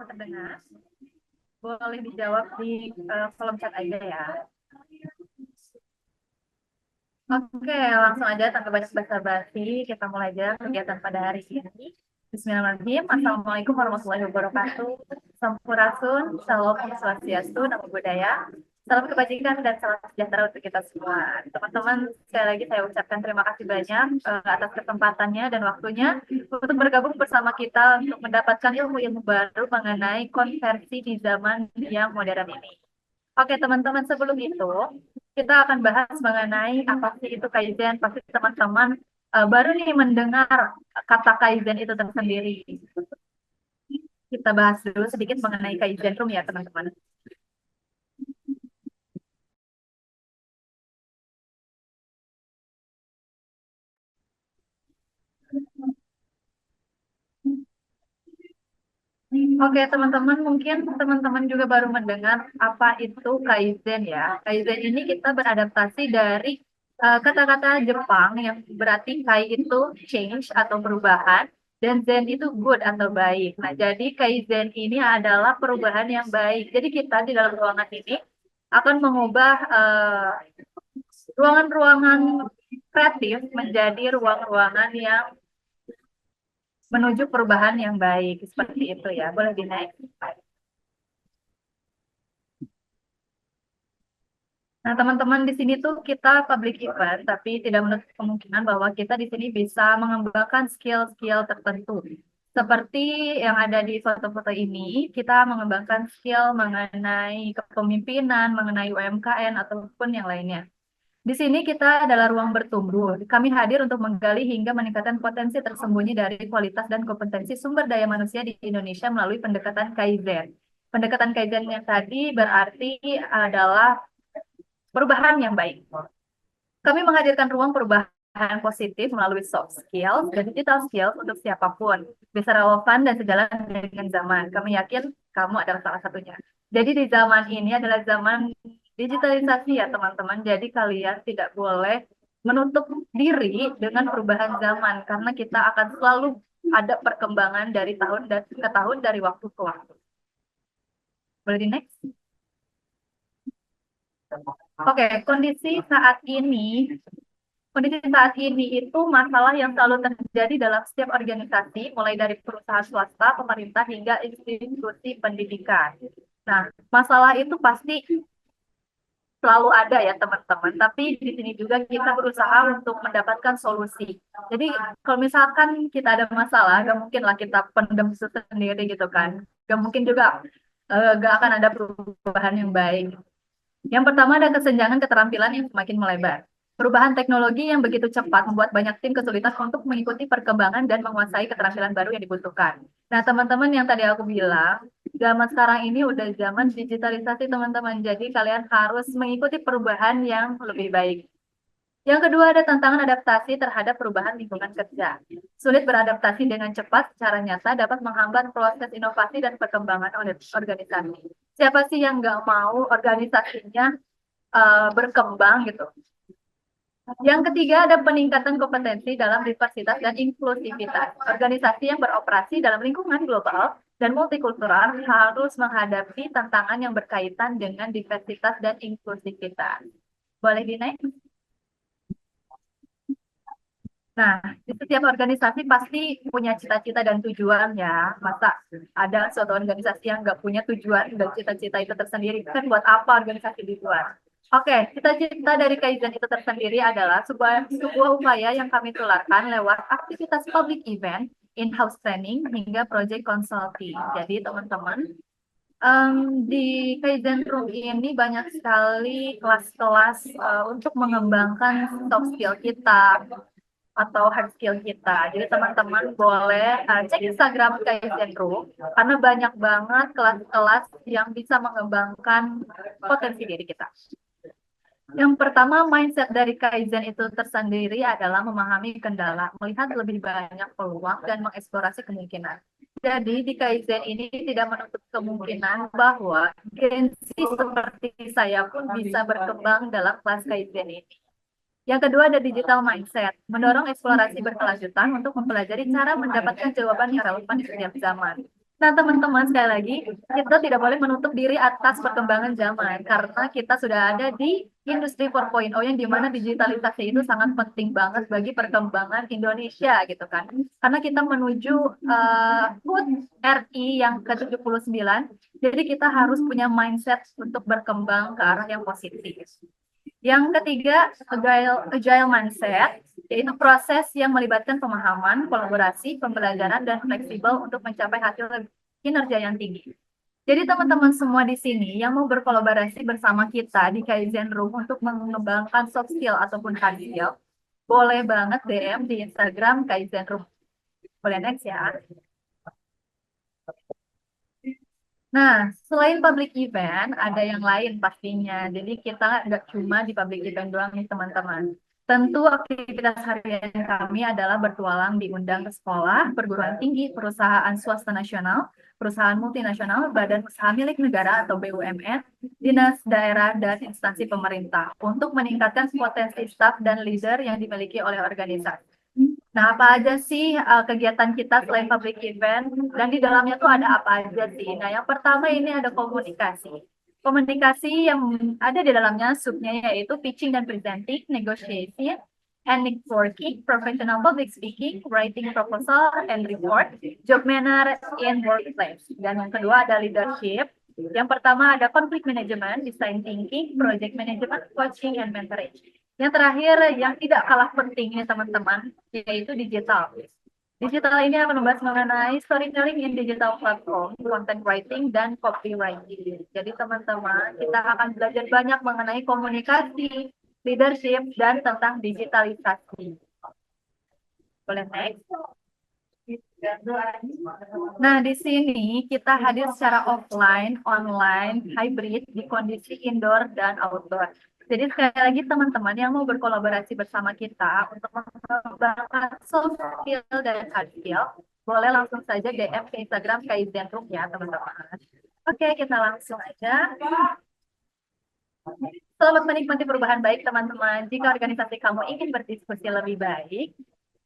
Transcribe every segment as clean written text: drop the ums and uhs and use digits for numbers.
terdengar? Boleh dijawab di kolom chat aja ya. Oke, langsung aja tanpa banyak basa-basi, kita mulai aja kegiatan pada hari ini. Bismillahirrahmanirrahim. Assalamualaikum warahmatullahi wabarakatuh. Sampurasun, salam om swastiastu, namo buddhaya. Salam kebajikan dan salam sejahtera untuk kita semua. Teman-teman, sekali lagi saya ucapkan terima kasih banyak atas kesempatannya dan waktunya untuk bergabung bersama kita untuk mendapatkan ilmu-ilmu baru mengenai konversi di zaman yang modern ini. Oke, teman-teman, sebelum itu kita akan bahas mengenai apa sih itu Kaizen. Pasti teman-teman baru nih mendengar kata Kaizen itu tersendiri. Kita bahas dulu sedikit mengenai Kaizen Room ya, teman-teman. Oke, teman-teman, mungkin teman-teman juga baru mendengar apa itu Kaizen ya. Kaizen ini kita beradaptasi dari kata-kata Jepang yang berarti Kai itu change atau perubahan dan Zen itu good atau baik. Nah, jadi Kaizen ini adalah perubahan yang baik. Jadi kita di dalam ruangan ini akan mengubah ruangan-ruangan kreatif menjadi ruang-ruangan yang menuju perubahan yang baik. Seperti itu ya. Boleh dinaik. Nah, teman-teman di sini tuh kita public event, tapi tidak menutup kemungkinan bahwa kita di sini bisa mengembangkan skill-skill tertentu. Seperti yang ada di foto-foto ini, kita mengembangkan skill mengenai kepemimpinan, mengenai UMKM, ataupun yang lainnya. Di sini kita adalah ruang bertumbuh. Kami hadir untuk menggali hingga meningkatkan potensi tersembunyi dari kualitas dan kompetensi sumber daya manusia di Indonesia melalui pendekatan Kaizen. Pendekatan Kaizen yang tadi berarti adalah perubahan yang baik. Kami menghadirkan ruang perubahan positif melalui soft skills dan digital skills untuk siapapun. Bisa relevan dan sejalan dengan zaman. Kami yakin kamu adalah salah satunya. Jadi di zaman ini adalah zaman digitalisasi ya teman-teman. Jadi kalian tidak boleh menutup diri dengan perubahan zaman. Karena kita akan selalu ada perkembangan dari tahun ke tahun, dari waktu ke waktu. Boleh di next? Oke, kondisi saat ini itu masalah yang selalu terjadi dalam setiap organisasi, mulai dari perusahaan swasta, pemerintah, hingga institusi pendidikan. Nah, masalah itu pasti selalu ada ya teman-teman, tapi di sini juga kita berusaha untuk mendapatkan solusi. Jadi kalau misalkan kita ada masalah, gak mungkin lah kita pendem sendiri gitu kan. Gak mungkin juga gak akan ada perubahan yang baik. Yang pertama ada kesenjangan keterampilan yang semakin melebar. Perubahan teknologi yang begitu cepat membuat banyak tim kesulitan untuk mengikuti perkembangan dan menguasai keterampilan baru yang dibutuhkan. Nah, teman-teman yang tadi aku bilang, zaman sekarang ini udah zaman digitalisasi, teman-teman. Jadi kalian harus mengikuti perubahan yang lebih baik. Yang kedua ada tantangan adaptasi terhadap perubahan lingkungan kerja. Sulit beradaptasi dengan cepat secara nyata dapat menghambat proses inovasi dan perkembangan organisasi. Siapa sih yang nggak mau organisasinya berkembang gitu? Yang ketiga ada peningkatan kompetensi dalam diversitas dan inklusivitas. Organisasi yang beroperasi dalam lingkungan global dan multikultural harus menghadapi tantangan yang berkaitan dengan diversitas dan inklusivitas. Boleh dinaik? Nah, di setiap organisasi pasti punya cita-cita dan tujuan ya. Masa ada suatu organisasi yang nggak punya tujuan dan cita-cita itu tersendiri? Kan buat apa organisasi dibuat? Oke, cita-cita dari Kaizen itu tersendiri adalah sebuah upaya yang kami tularkan lewat aktivitas public event, in-house training, hingga project consulting. Jadi teman-teman, di Kaizen Room ini banyak sekali kelas-kelas untuk mengembangkan soft skill kita, atau hard skill kita. Jadi teman-teman boleh cek Instagram Kaizen Group karena banyak banget kelas-kelas yang bisa mengembangkan potensi diri kita. Yang pertama, mindset dari Kaizen itu tersendiri adalah memahami kendala, melihat lebih banyak peluang, dan mengeksplorasi kemungkinan. Jadi di Kaizen ini tidak menutup kemungkinan bahwa Gen Z seperti saya pun bisa berkembang dalam kelas Kaizen ini. Yang kedua ada digital mindset, mendorong eksplorasi berkelanjutan untuk mempelajari cara mendapatkan jawaban yang relevan di setiap zaman. Nah, teman-teman, sekali lagi, kita tidak boleh menutup diri atas perkembangan zaman, karena kita sudah ada di industri 4.0 yang dimana digitalisasi itu sangat penting banget bagi perkembangan Indonesia, gitu kan. Karena kita menuju HUT RI yang ke-79, jadi kita harus punya mindset untuk berkembang ke arah yang positif. Yang ketiga, agile mindset, yaitu proses yang melibatkan pemahaman, kolaborasi, pembelajaran, dan fleksibel untuk mencapai hasil kinerja yang tinggi. Jadi teman-teman semua di sini yang mau berkolaborasi bersama kita di Kaizen Room untuk mengembangkan soft skill ataupun hard skill, boleh banget DM di Instagram Kaizen Room. Boleh next ya. Nah, selain public event, ada yang lain pastinya. Jadi kita nggak cuma di public event doang nih teman-teman. Tentu aktivitas harian kami adalah bertualang diundang ke sekolah, perguruan tinggi, perusahaan swasta nasional, perusahaan multinasional, badan usaha milik negara atau BUMN, dinas daerah, dan instansi pemerintah untuk meningkatkan potensi staf dan leader yang dimiliki oleh organisasi. Nah, apa aja sih kegiatan kita selain public event dan di dalamnya tuh ada apa aja sih? Nah, yang pertama ini ada komunikasi. Komunikasi yang ada di dalamnya subnya yaitu pitching dan presenting, negotiation, and networking, professional public speaking, writing proposal and report, job manner in workplace. Dan yang kedua ada leadership. Yang pertama ada conflict management, design thinking, project management, coaching, and mentoring. Yang terakhir, yang tidak kalah pentingnya teman-teman, yaitu digital. Digital ini akan membahas mengenai storytelling in digital platform, content writing, dan copywriting. Jadi teman-teman, kita akan belajar banyak mengenai komunikasi, leadership, dan tentang digitalisasi. Boleh next? Nah, di sini kita hadir secara offline, online, hybrid, di kondisi indoor dan outdoor. Jadi sekali lagi teman-teman yang mau berkolaborasi bersama kita untuk mengembangkan soft skill dan hard skill, boleh langsung saja DM ke Instagram Kaizen Room ya teman-teman. Oke, kita langsung aja. Selamat menikmati perubahan baik teman-teman. Jika organisasi kamu ingin berdiskusi lebih baik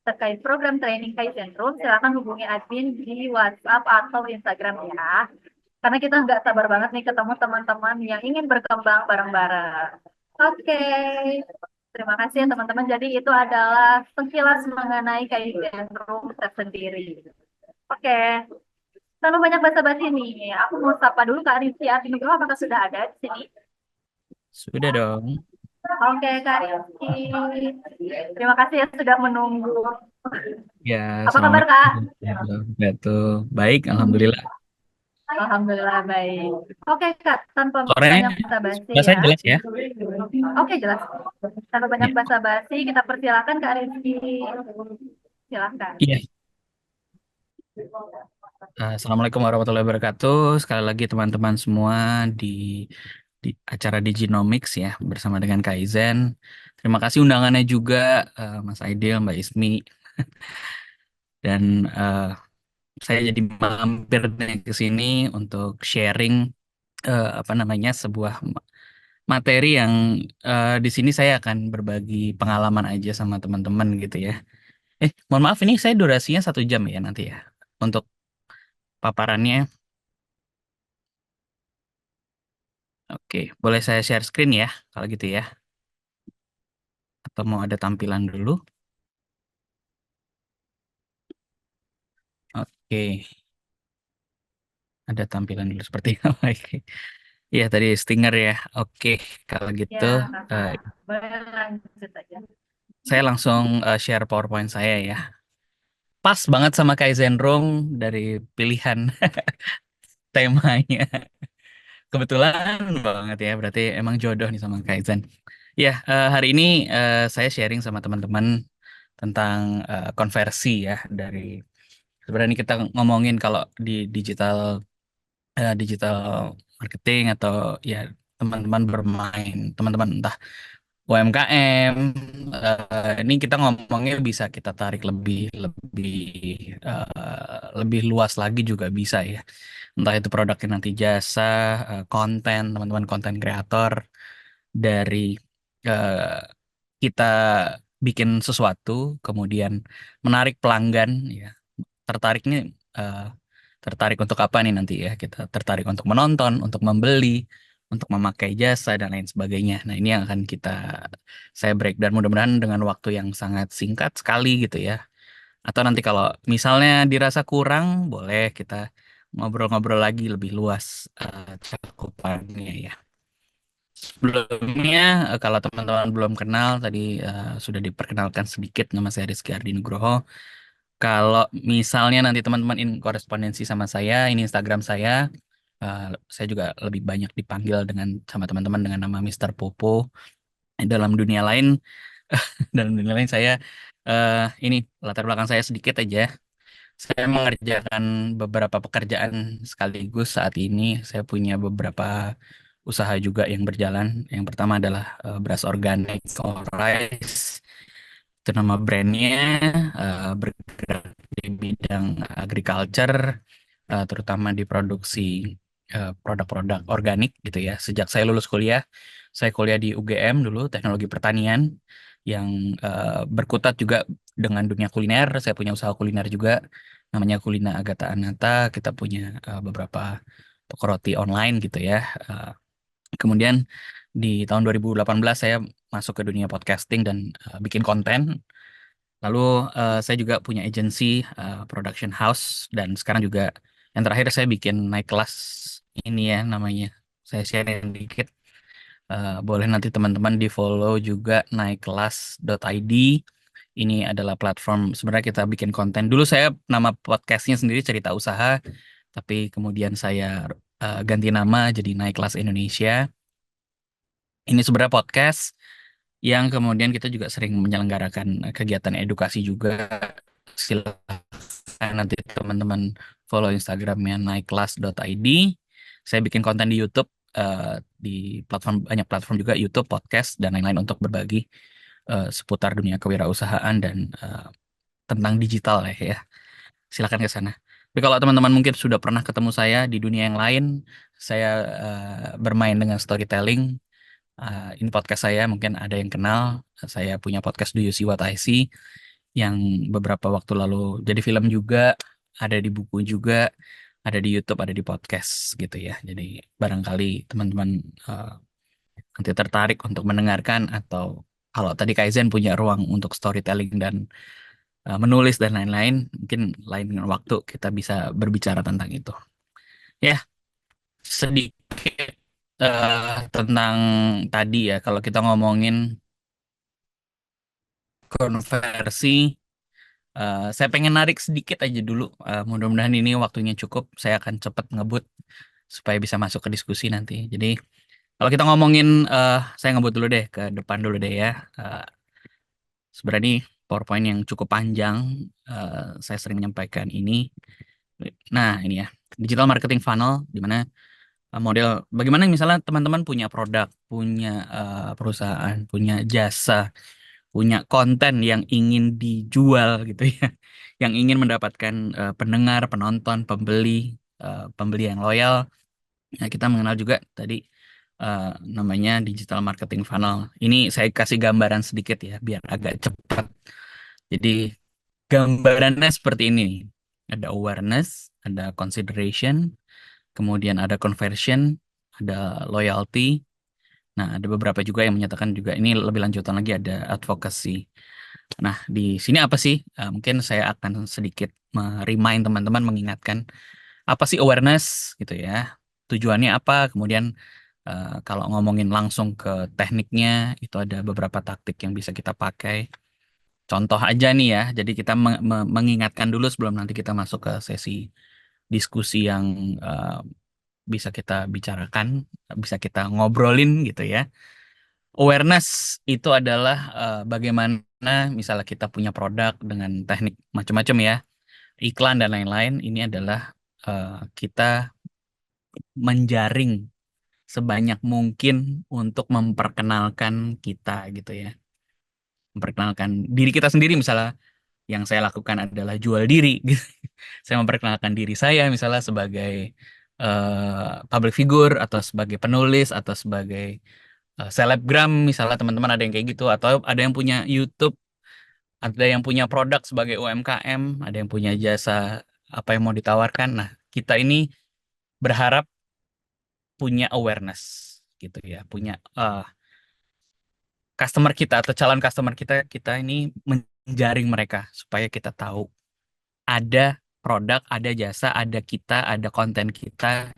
terkait program training Kaizen Room, silakan hubungi admin di WhatsApp atau Instagram ya. Karena kita nggak sabar banget nih ketemu teman-teman yang ingin berkembang bareng-bareng. Oke, terima kasih ya teman-teman. Jadi itu adalah sekilas mengenai Kaizen Room tersendiri. Oke, terlalu banyak basa-basi nih. Aku mau sapa dulu Kak Rizky Artinugroho, apakah sudah ada di sini? Sudah dong. Oke, Kak Rizky. Terima kasih ya sudah menunggu. Ya, Apa kabar, Assalamualaikum Kak? warahmatullahi wabarakatuh. Baik, Alhamdulillah. Alhamdulillah baik. Oke, Kak, tanpa Suaranya, banyak basa-basi suara saya ya. jelas ya? Oke, jelas. Tanpa banyak Ya. basa-basi, kita persilakan Kak Rizky. Silakan. Iya. Assalamualaikum warahmatullahi wabarakatuh. Sekali lagi teman-teman semua di acara Diginomics ya bersama dengan Kaizen. Terima kasih undangannya juga Mas Aidil, Mbak Ismi dan saya jadi mampir nih ke sini untuk sharing apa namanya sebuah materi yang di sini saya akan berbagi pengalaman aja sama teman-teman gitu ya. Mohon maaf ini saya durasinya 1 jam ya nanti ya untuk paparannya. Oke, boleh saya share screen ya kalau gitu ya. Atau mau ada tampilan dulu? Oke, ada tampilan dulu seperti apa? Oke. Iya tadi Stinger ya. Oke, kalau gitu Ya, eh, Kakak. Boleh lanjut aja. saya langsung share PowerPoint saya ya. Pas banget sama Kaizen Room dari pilihan temanya. Kebetulan banget ya, berarti emang jodoh nih sama Kaizen. Ya, hari ini saya sharing sama teman-teman tentang konversi ya dari sebenarnya kita ngomongin kalau di digital marketing atau ya teman-teman bermain, teman-teman entah UMKM, ini kita ngomongnya bisa kita tarik lebih lebih lebih luas lagi juga bisa ya. Entah itu produknya nanti jasa, konten, teman-teman konten kreator dari eh, kita bikin sesuatu, kemudian menarik pelanggan, ya tertarik nih, eh, tertarik untuk apa nih nanti ya? Kita tertarik untuk menonton, untuk membeli, untuk memakai jasa dan lain sebagainya. Nah, ini yang akan saya break dan mudah-mudahan dengan waktu yang sangat singkat sekali gitu ya. Atau nanti kalau misalnya dirasa kurang, boleh kita ngobrol-ngobrol lagi lebih luas cakupannya ya. Sebelumnya, kalau teman-teman belum kenal, tadi sudah diperkenalkan sedikit nama saya Rizky Ardi Nugroho. Kalau misalnya nanti teman-teman ingin korespondensi sama saya, ini Instagram saya. Saya juga lebih banyak dipanggil sama teman-teman dengan nama Mister Popo. Dalam dunia lain, dalam dunia lain saya ini latar belakang saya sedikit aja. Saya mengerjakan beberapa pekerjaan sekaligus saat ini. Saya punya beberapa usaha juga yang berjalan. Yang pertama adalah beras organik Rice. Itu nama brandnya, bergerak di bidang agriculture, terutama di produksi produk-produk organik gitu ya. Sejak saya lulus kuliah, saya kuliah di UGM dulu, Teknologi Pertanian, yang berkutat juga dengan dunia kuliner. Saya punya usaha kuliner juga, namanya Kulina Agata Anata. Kita punya beberapa toko roti online gitu ya. Eh, Kemudian di tahun 2018 saya masuk ke dunia podcasting dan bikin konten. Lalu saya juga punya agensi production house dan sekarang juga yang terakhir saya bikin naik kelas ini ya namanya. Saya share dikit. Boleh nanti teman-teman di follow juga naikkelas.id. Ini adalah platform sebenarnya kita bikin konten. Dulu saya nama podcastnya sendiri Cerita Usaha, tapi kemudian saya ganti nama jadi Naik Kelas Indonesia. Ini sebenarnya podcast yang kemudian kita juga sering menyelenggarakan kegiatan edukasi juga. Silakan nanti teman-teman follow Instagramnya naikkelas.id. Saya bikin konten di YouTube, di banyak platform juga, YouTube, podcast, dan lain-lain untuk berbagi seputar dunia kewirausahaan dan tentang digital ya. Silakan ke sana. Tapi kalau teman-teman mungkin sudah pernah ketemu saya di dunia yang lain, saya bermain dengan storytelling. Ini podcast saya, mungkin ada yang kenal. Saya punya podcast Do You See What I See yang beberapa waktu lalu jadi film juga, ada di buku juga, ada di YouTube, ada di podcast gitu ya. Jadi barangkali teman-teman nanti tertarik untuk mendengarkan atau kalau tadi Kaizen punya ruang untuk storytelling dan menulis dan lain-lain, mungkin lain waktu kita bisa berbicara tentang itu. Ya, sedikit tentang tadi ya, kalau kita ngomongin konversi, saya pengen narik sedikit aja dulu. Mudah-mudahan ini waktunya cukup. Saya akan cepat ngebut supaya bisa masuk ke diskusi nanti. Jadi kalau kita ngomongin, saya ngebut dulu deh ke depan dulu deh ya. Sebenarnya ini PowerPoint yang cukup panjang. Saya sering menyampaikan ini. Nah, ini ya, digital marketing funnel, di mana model bagaimana misalnya teman-teman punya produk, punya perusahaan, punya jasa, punya konten yang ingin dijual gitu ya, yang ingin mendapatkan pendengar, penonton, pembeli yang loyal. Nah, kita mengenal juga tadi eh, namanya digital marketing funnel. Ini saya kasih gambaran sedikit ya, biar agak cepat. Jadi gambarannya seperti ini nih. Ada awareness, ada consideration, kemudian ada conversion, ada loyalty. Nah, ada beberapa juga yang menyatakan juga ini lebih lanjutan lagi ada advocacy. Nah, di sini apa sih? Mungkin saya akan sedikit remind teman-teman, mengingatkan apa sih awareness gitu ya. Tujuannya apa? Kemudian kalau ngomongin langsung ke tekniknya, itu ada beberapa taktik yang bisa kita pakai. Contoh aja nih ya, jadi kita mengingatkan dulu sebelum nanti kita masuk ke sesi diskusi yang bisa kita bicarakan, bisa kita ngobrolin gitu ya. Awareness itu adalah bagaimana misalnya kita punya produk dengan teknik macam-macam ya, iklan dan lain-lain. Ini adalah kita menjaring sebanyak mungkin untuk memperkenalkan kita gitu ya. Memperkenalkan diri kita sendiri misalnya yang saya lakukan adalah jual diri gitu. Saya memperkenalkan diri saya misalnya sebagai public figure atau sebagai penulis atau sebagai selebgram misalnya teman-teman ada yang kayak gitu atau ada yang punya YouTube, ada yang punya produk sebagai UMKM, ada yang punya jasa apa yang mau ditawarkan. Nah, kita ini berharap punya awareness gitu ya, punya customer kita atau calon customer kita, kita ini menjaring mereka supaya kita tahu ada produk, ada jasa, ada kita, ada konten kita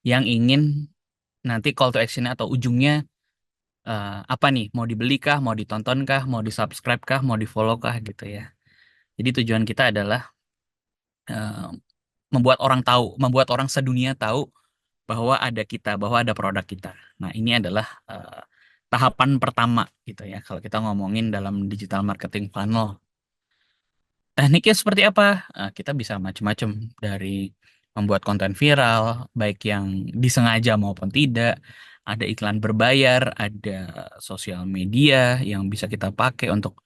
yang ingin nanti call to action atau ujungnya apa nih, mau dibeli kah, mau ditonton kah, mau di subscribe kah, mau di follow kah gitu ya. Jadi tujuan kita adalah eh, membuat orang tahu, membuat orang sedunia tahu bahwa ada kita, bahwa ada produk kita. Nah, ini adalah tahapan pertama gitu ya. Kalau kita ngomongin dalam digital marketing funnel, tekniknya seperti apa? Kita bisa macam-macam, dari membuat konten viral, baik yang disengaja maupun tidak. Ada iklan berbayar, ada sosial media yang bisa kita pakai untuk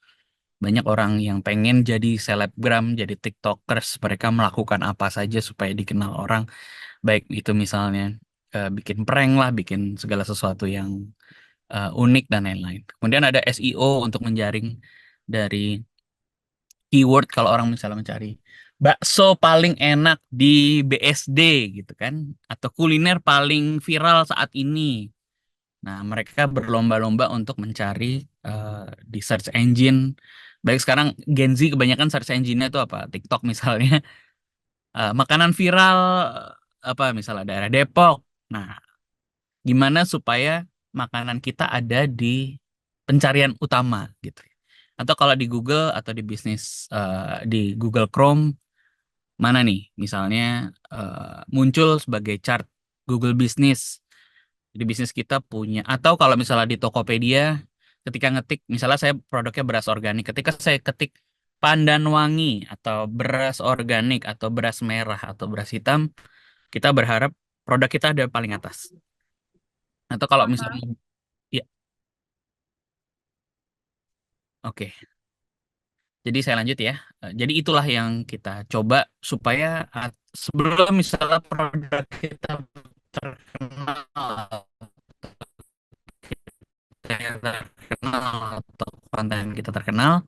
banyak orang yang pengen jadi selebgram, jadi TikTokers. Mereka melakukan apa saja supaya dikenal orang. Baik itu misalnya bikin prank lah, bikin segala sesuatu yang unik dan lain-lain. Kemudian ada SEO untuk menjaring dari keyword. Kalau orang misalnya mencari bakso paling enak di BSD gitu kan, atau kuliner paling viral saat ini. Nah, mereka berlomba-lomba untuk mencari di search engine. Baik sekarang Gen Z kebanyakan search engine-nya itu apa? TikTok misalnya. Makanan viral apa misalnya daerah Depok. Nah, gimana supaya makanan kita ada di pencarian utama gitu. Atau kalau di Google atau di bisnis di Google Chrome, mana nih misalnya muncul sebagai chart Google Business. Jadi bisnis kita punya, atau kalau misalnya di Tokopedia, ketika ngetik misalnya saya produknya beras organik, ketika saya ketik pandan wangi atau beras organik atau beras merah atau beras hitam, kita berharap produk kita ada paling atas. Atau kalau Aha. misalnya ya, oke. Jadi saya lanjut ya. Jadi itulah yang kita coba supaya sebelum misalnya produk kita terkenal, atau konten kita terkenal,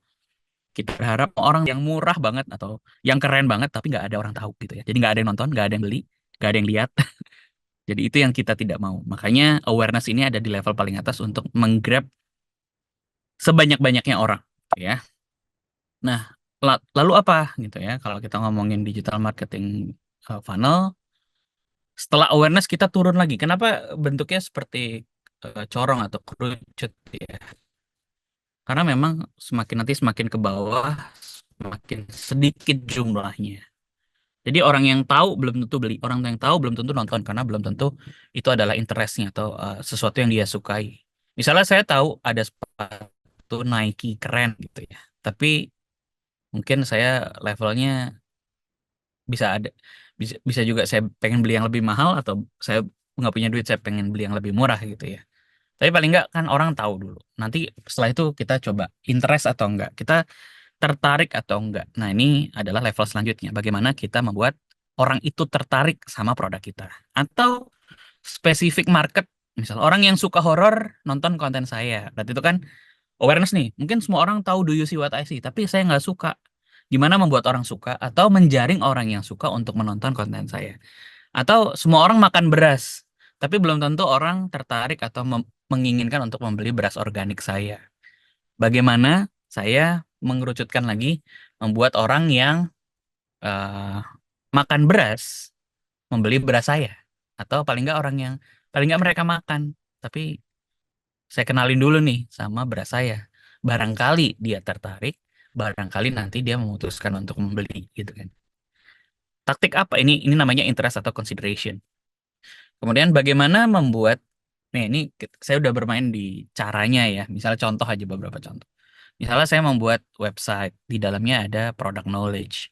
kita berharap orang yang murah banget atau yang keren banget tapi nggak ada orang tahu gitu ya. Jadi nggak ada yang nonton, nggak ada yang beli, nggak ada yang lihat. Jadi itu yang kita tidak mau. Makanya awareness ini ada di level paling atas untuk menggrab sebanyak-banyaknya orang, gitu ya. Nah, lalu apa gitu ya? Kalau kita ngomongin digital marketing funnel, setelah awareness kita turun lagi. Kenapa bentuknya seperti corong atau kerucut ya? Karena memang semakin nanti semakin ke bawah, semakin sedikit jumlahnya. Jadi orang yang tahu belum tentu beli, orang yang tahu belum tentu nonton karena belum tentu itu adalah interestnya atau sesuatu yang dia sukai. Misalnya saya tahu ada sepatu Nike keren gitu ya, tapi mungkin saya levelnya bisa ada, bisa juga saya pengen beli yang lebih mahal, atau saya nggak punya duit saya pengen beli yang lebih murah gitu ya. Tapi paling nggak kan orang tahu dulu. Nanti setelah itu kita coba interest atau enggak, kita tertarik atau enggak. Nah, ini adalah level selanjutnya. Bagaimana kita membuat orang itu tertarik sama produk kita. Atau spesifik market, misal orang yang suka horor nonton konten saya. Berarti itu kan awareness nih. Mungkin semua orang tahu do you see what I see, tapi saya nggak suka. Gimana membuat orang suka atau menjaring orang yang suka untuk menonton konten saya. Atau semua orang makan beras, tapi belum tentu orang tertarik atau menginginkan untuk membeli beras organik saya. Bagaimana saya mengerucutkan lagi, membuat orang yang eh, makan beras membeli beras saya, atau paling nggak orang yang paling nggak mereka makan, tapi saya kenalin dulu nih sama beras saya. Barangkali dia tertarik, barangkali nanti dia memutuskan untuk membeli gitu kan. Taktik apa ini? Ini namanya interest atau consideration. Kemudian bagaimana membuat, nih ini saya udah bermain di caranya ya. Misalnya contoh aja beberapa contoh. Misalnya saya membuat website, di dalamnya ada product knowledge.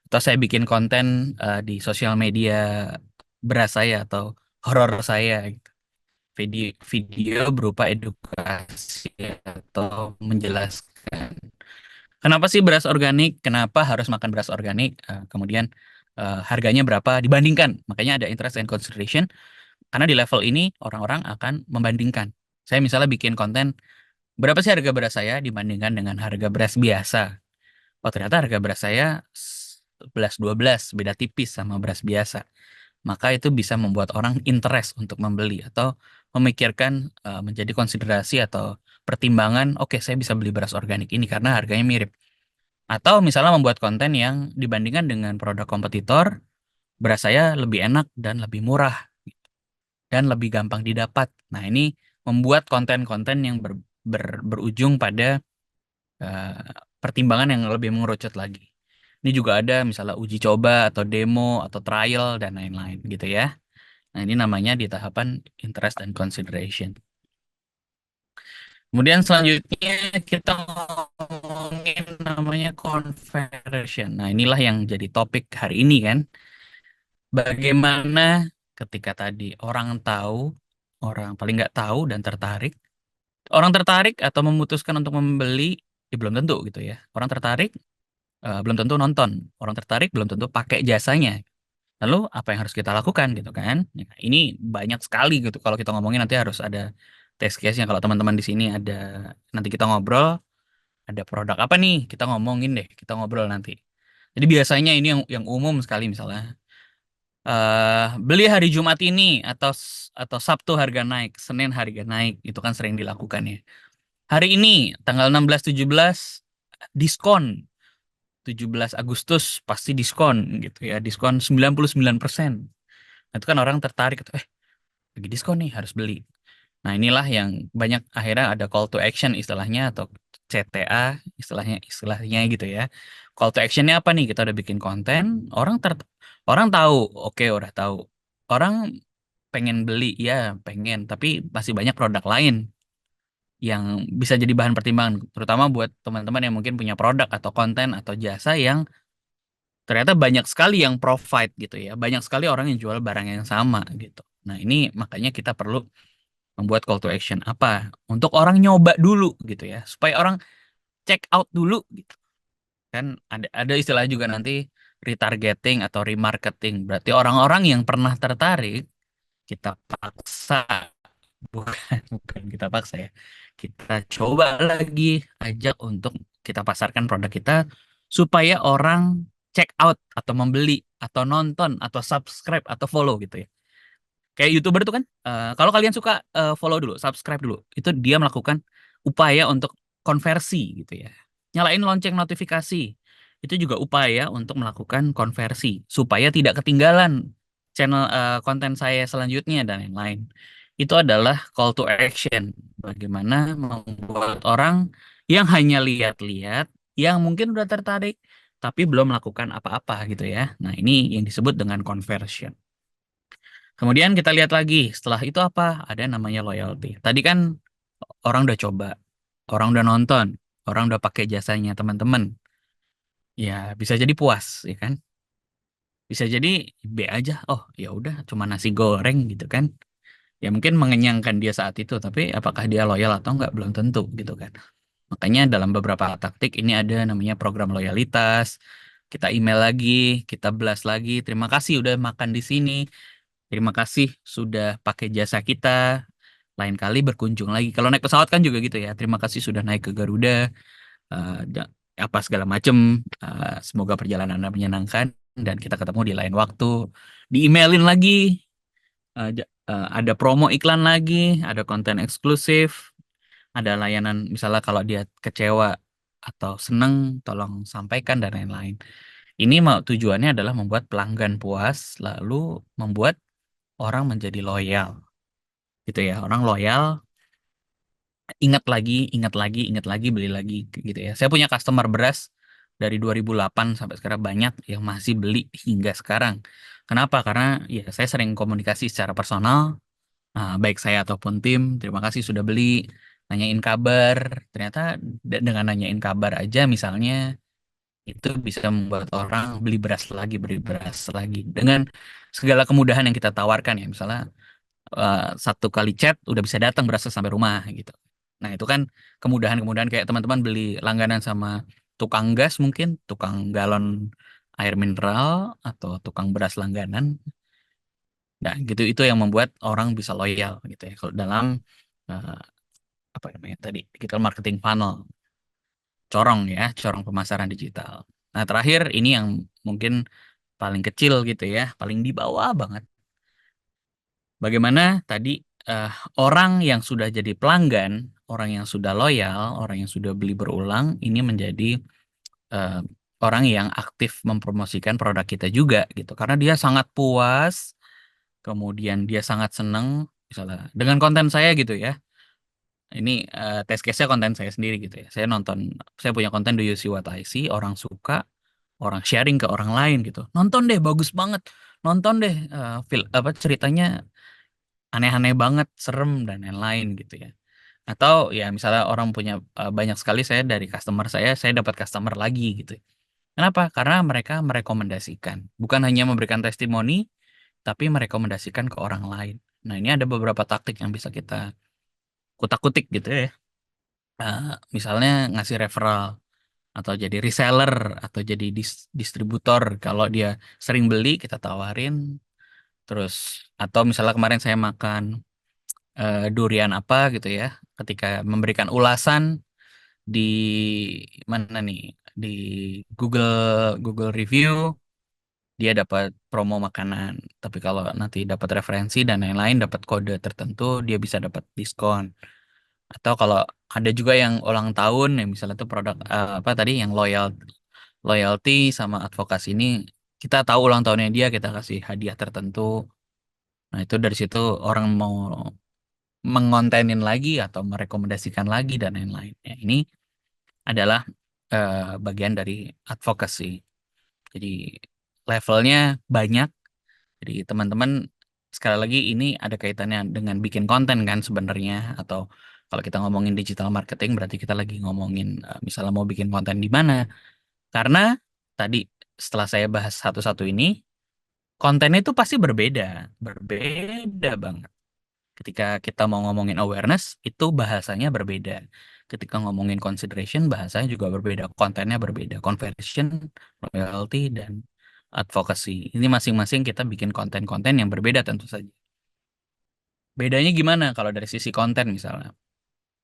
Atau saya bikin konten di sosial media beras saya atau horor saya gitu. Video berupa edukasi atau menjelaskan. Kenapa sih beras organik? Kenapa harus makan beras organik? Kemudian harganya berapa dibandingkan? Makanya ada interest and consideration. Karena di level ini orang-orang akan membandingkan. Saya misalnya bikin konten, berapa sih harga beras saya dibandingkan dengan harga beras biasa? Oh ternyata harga beras saya belas 12, beda tipis sama beras biasa. Maka itu bisa membuat orang interest untuk membeli atau memikirkan menjadi konsiderasi atau pertimbangan, oke saya bisa beli beras organik ini karena harganya mirip. Atau misalnya membuat konten yang dibandingkan dengan produk kompetitor, beras saya lebih enak dan lebih murah dan lebih gampang didapat. Nah, ini membuat konten-konten yang berujung pada eh, pertimbangan yang lebih mengerucut lagi. Ini juga ada misalnya uji coba atau demo atau trial dan lain-lain gitu ya. Nah, ini namanya di tahapan interest and consideration. Kemudian selanjutnya kita ngomongin namanya conversion. Nah, inilah yang jadi topik hari ini kan. Bagaimana ketika tadi orang tahu, orang paling nggak tahu dan tertarik, orang tertarik atau memutuskan untuk membeli, ya belum tentu gitu ya. Orang tertarik belum tentu nonton, orang tertarik belum tentu pakai jasanya. Lalu apa yang harus kita lakukan gitu kan? Ya, ini banyak sekali gitu. Kalau kita ngomongin nanti harus ada test case-nya. Kalau teman-teman di sini ada, nanti kita ngobrol, ada produk apa nih? Kita ngomongin deh, kita ngobrol nanti. Jadi biasanya ini yang umum sekali misalnya. Beli hari Jumat ini atau Sabtu harga naik, Senin harga naik, itu kan sering dilakukan ya. Hari ini tanggal 16 17 diskon. 17 Agustus pasti diskon gitu ya, diskon 99%. Nah, itu kan orang tertarik gitu, lagi diskon nih harus beli. Nah, inilah yang banyak akhirnya ada call to action istilahnya atau CTA istilahnya gitu ya. Call to actionnya apa nih? Kita udah bikin konten, orang tahu, oke udah tahu. Orang pengen beli, ya pengen, tapi masih banyak produk lain yang bisa jadi bahan pertimbangan, terutama buat teman-teman yang mungkin punya produk atau konten atau jasa yang ternyata banyak sekali yang provide gitu ya. Banyak sekali orang yang jual barang yang sama gitu. Nah, ini makanya kita perlu membuat call to action apa untuk orang nyoba dulu gitu ya, supaya orang check out dulu gitu. Kan ada istilah juga nanti retargeting atau remarketing. Berarti orang-orang yang pernah tertarik kita paksa, bukan kita paksa ya. Kita coba lagi ajak untuk kita pasarkan produk kita supaya orang check out atau membeli atau nonton atau subscribe atau follow gitu ya. Kayak YouTuber tuh kan, kalau kalian suka follow dulu, subscribe dulu. Itu dia melakukan upaya untuk konversi gitu ya. Nyalain lonceng notifikasi. Itu juga upaya untuk melakukan konversi supaya tidak ketinggalan channel konten saya selanjutnya dan lain-lain. Itu adalah call to action. Bagaimana membuat orang yang hanya lihat-lihat, yang mungkin udah tertarik, tapi belum melakukan apa-apa gitu ya. Nah, ini yang disebut dengan conversion. Kemudian kita lihat lagi, setelah itu apa? Ada namanya loyalty. Tadi kan orang udah coba, orang udah nonton, orang udah pakai jasanya teman-teman. Ya, bisa jadi puas, ya kan? Bisa jadi B aja. Oh, ya udah, cuma nasi goreng gitu kan. Ya mungkin mengenyangkan dia saat itu, tapi apakah dia loyal atau enggak belum tentu gitu kan. Makanya dalam beberapa taktik ini ada namanya program loyalitas. Kita email lagi, kita blast lagi. Terima kasih udah makan di sini. Terima kasih sudah pakai jasa kita. Lain kali berkunjung lagi. Kalau naik pesawat kan juga gitu ya. Terima kasih sudah naik ke Garuda. eh, da- apa segala macem. Semoga perjalanan Anda menyenangkan dan kita ketemu di lain waktu. Di emailin lagi. Ada promo iklan lagi. Ada konten eksklusif. Ada layanan misalnya kalau dia kecewa atau seneng, tolong sampaikan dan lain-lain. Ini mau tujuannya adalah membuat pelanggan puas, lalu membuat orang menjadi loyal gitu ya. Orang loyal, ingat lagi, ingat lagi, ingat lagi, beli lagi gitu ya. Saya punya customer beras dari 2008 sampai sekarang banyak yang masih beli hingga sekarang. Kenapa? Karena ya saya sering komunikasi secara personal, baik saya ataupun tim. Terima kasih sudah beli, nanyain kabar. Ternyata dengan nanyain kabar aja misalnya itu bisa membuat orang beli beras lagi dengan segala kemudahan yang kita tawarkan ya. Misalnya satu kali chat udah bisa datang berasa sampai rumah gitu. Nah, itu kan kemudahan-kemudahan kayak teman-teman beli langganan sama tukang gas mungkin, tukang galon air mineral atau tukang beras langganan. Nah, gitu itu yang membuat orang bisa loyal gitu ya. Kalau dalam eh, apa namanya tadi digital marketing funnel, corong ya, corong pemasaran digital. Nah, terakhir ini yang mungkin paling kecil gitu ya, paling di bawah banget. Bagaimana tadi eh, orang yang sudah jadi pelanggan, orang yang sudah loyal, orang yang sudah beli berulang, ini menjadi eh, orang yang aktif mempromosikan produk kita juga gitu. Karena dia sangat puas, kemudian dia sangat senang, misalnya dengan konten saya gitu ya. Ini test case-nya konten saya sendiri gitu ya. Saya punya konten Do You See What I See, orang suka, orang sharing ke orang lain gitu. Nonton deh, bagus banget. Nonton deh, apa ceritanya aneh-aneh banget, serem dan lain-lain gitu ya. Atau ya misalnya orang punya banyak sekali saya dari customer saya dapat customer lagi gitu. Kenapa? Karena mereka merekomendasikan, bukan hanya memberikan testimoni, tapi merekomendasikan ke orang lain. Nah, ini ada beberapa taktik yang bisa kita kutak-kutik gitu ya. Eh, Misalnya ngasih referral atau jadi reseller atau jadi distributor. Kalau dia sering beli, kita tawarin. Terus atau misalnya kemarin saya makan durian apa gitu ya, ketika memberikan ulasan di mana nih, di Google Google Review, dia dapat promo makanan. Tapi kalau nanti dapat referensi dan lain-lain, dapat kode tertentu, dia bisa dapat diskon. Atau kalau ada juga yang ulang tahun, yang misalnya itu produk apa tadi, yang loyalty sama advokasi ini, kita tahu ulang tahunnya dia, kita kasih hadiah tertentu. Nah, itu dari situ orang mau mengontenin lagi atau merekomendasikan lagi dan lain-lain. Ya, ini adalah bagian dari advokasi. Jadi levelnya banyak. Jadi teman-teman sekali lagi ini ada kaitannya dengan bikin konten kan sebenarnya, atau kalau kita ngomongin digital marketing berarti kita lagi ngomongin misalnya mau bikin konten di mana. Karena tadi setelah saya bahas satu-satu ini, kontennya itu pasti berbeda, berbeda banget. Ketika kita mau ngomongin awareness, itu bahasanya berbeda. Ketika ngomongin consideration, bahasanya juga berbeda, kontennya berbeda. Conversion, loyalty, dan advocacy. Ini masing-masing kita bikin konten-konten yang berbeda tentu saja. Bedanya gimana kalau dari sisi konten misalnya?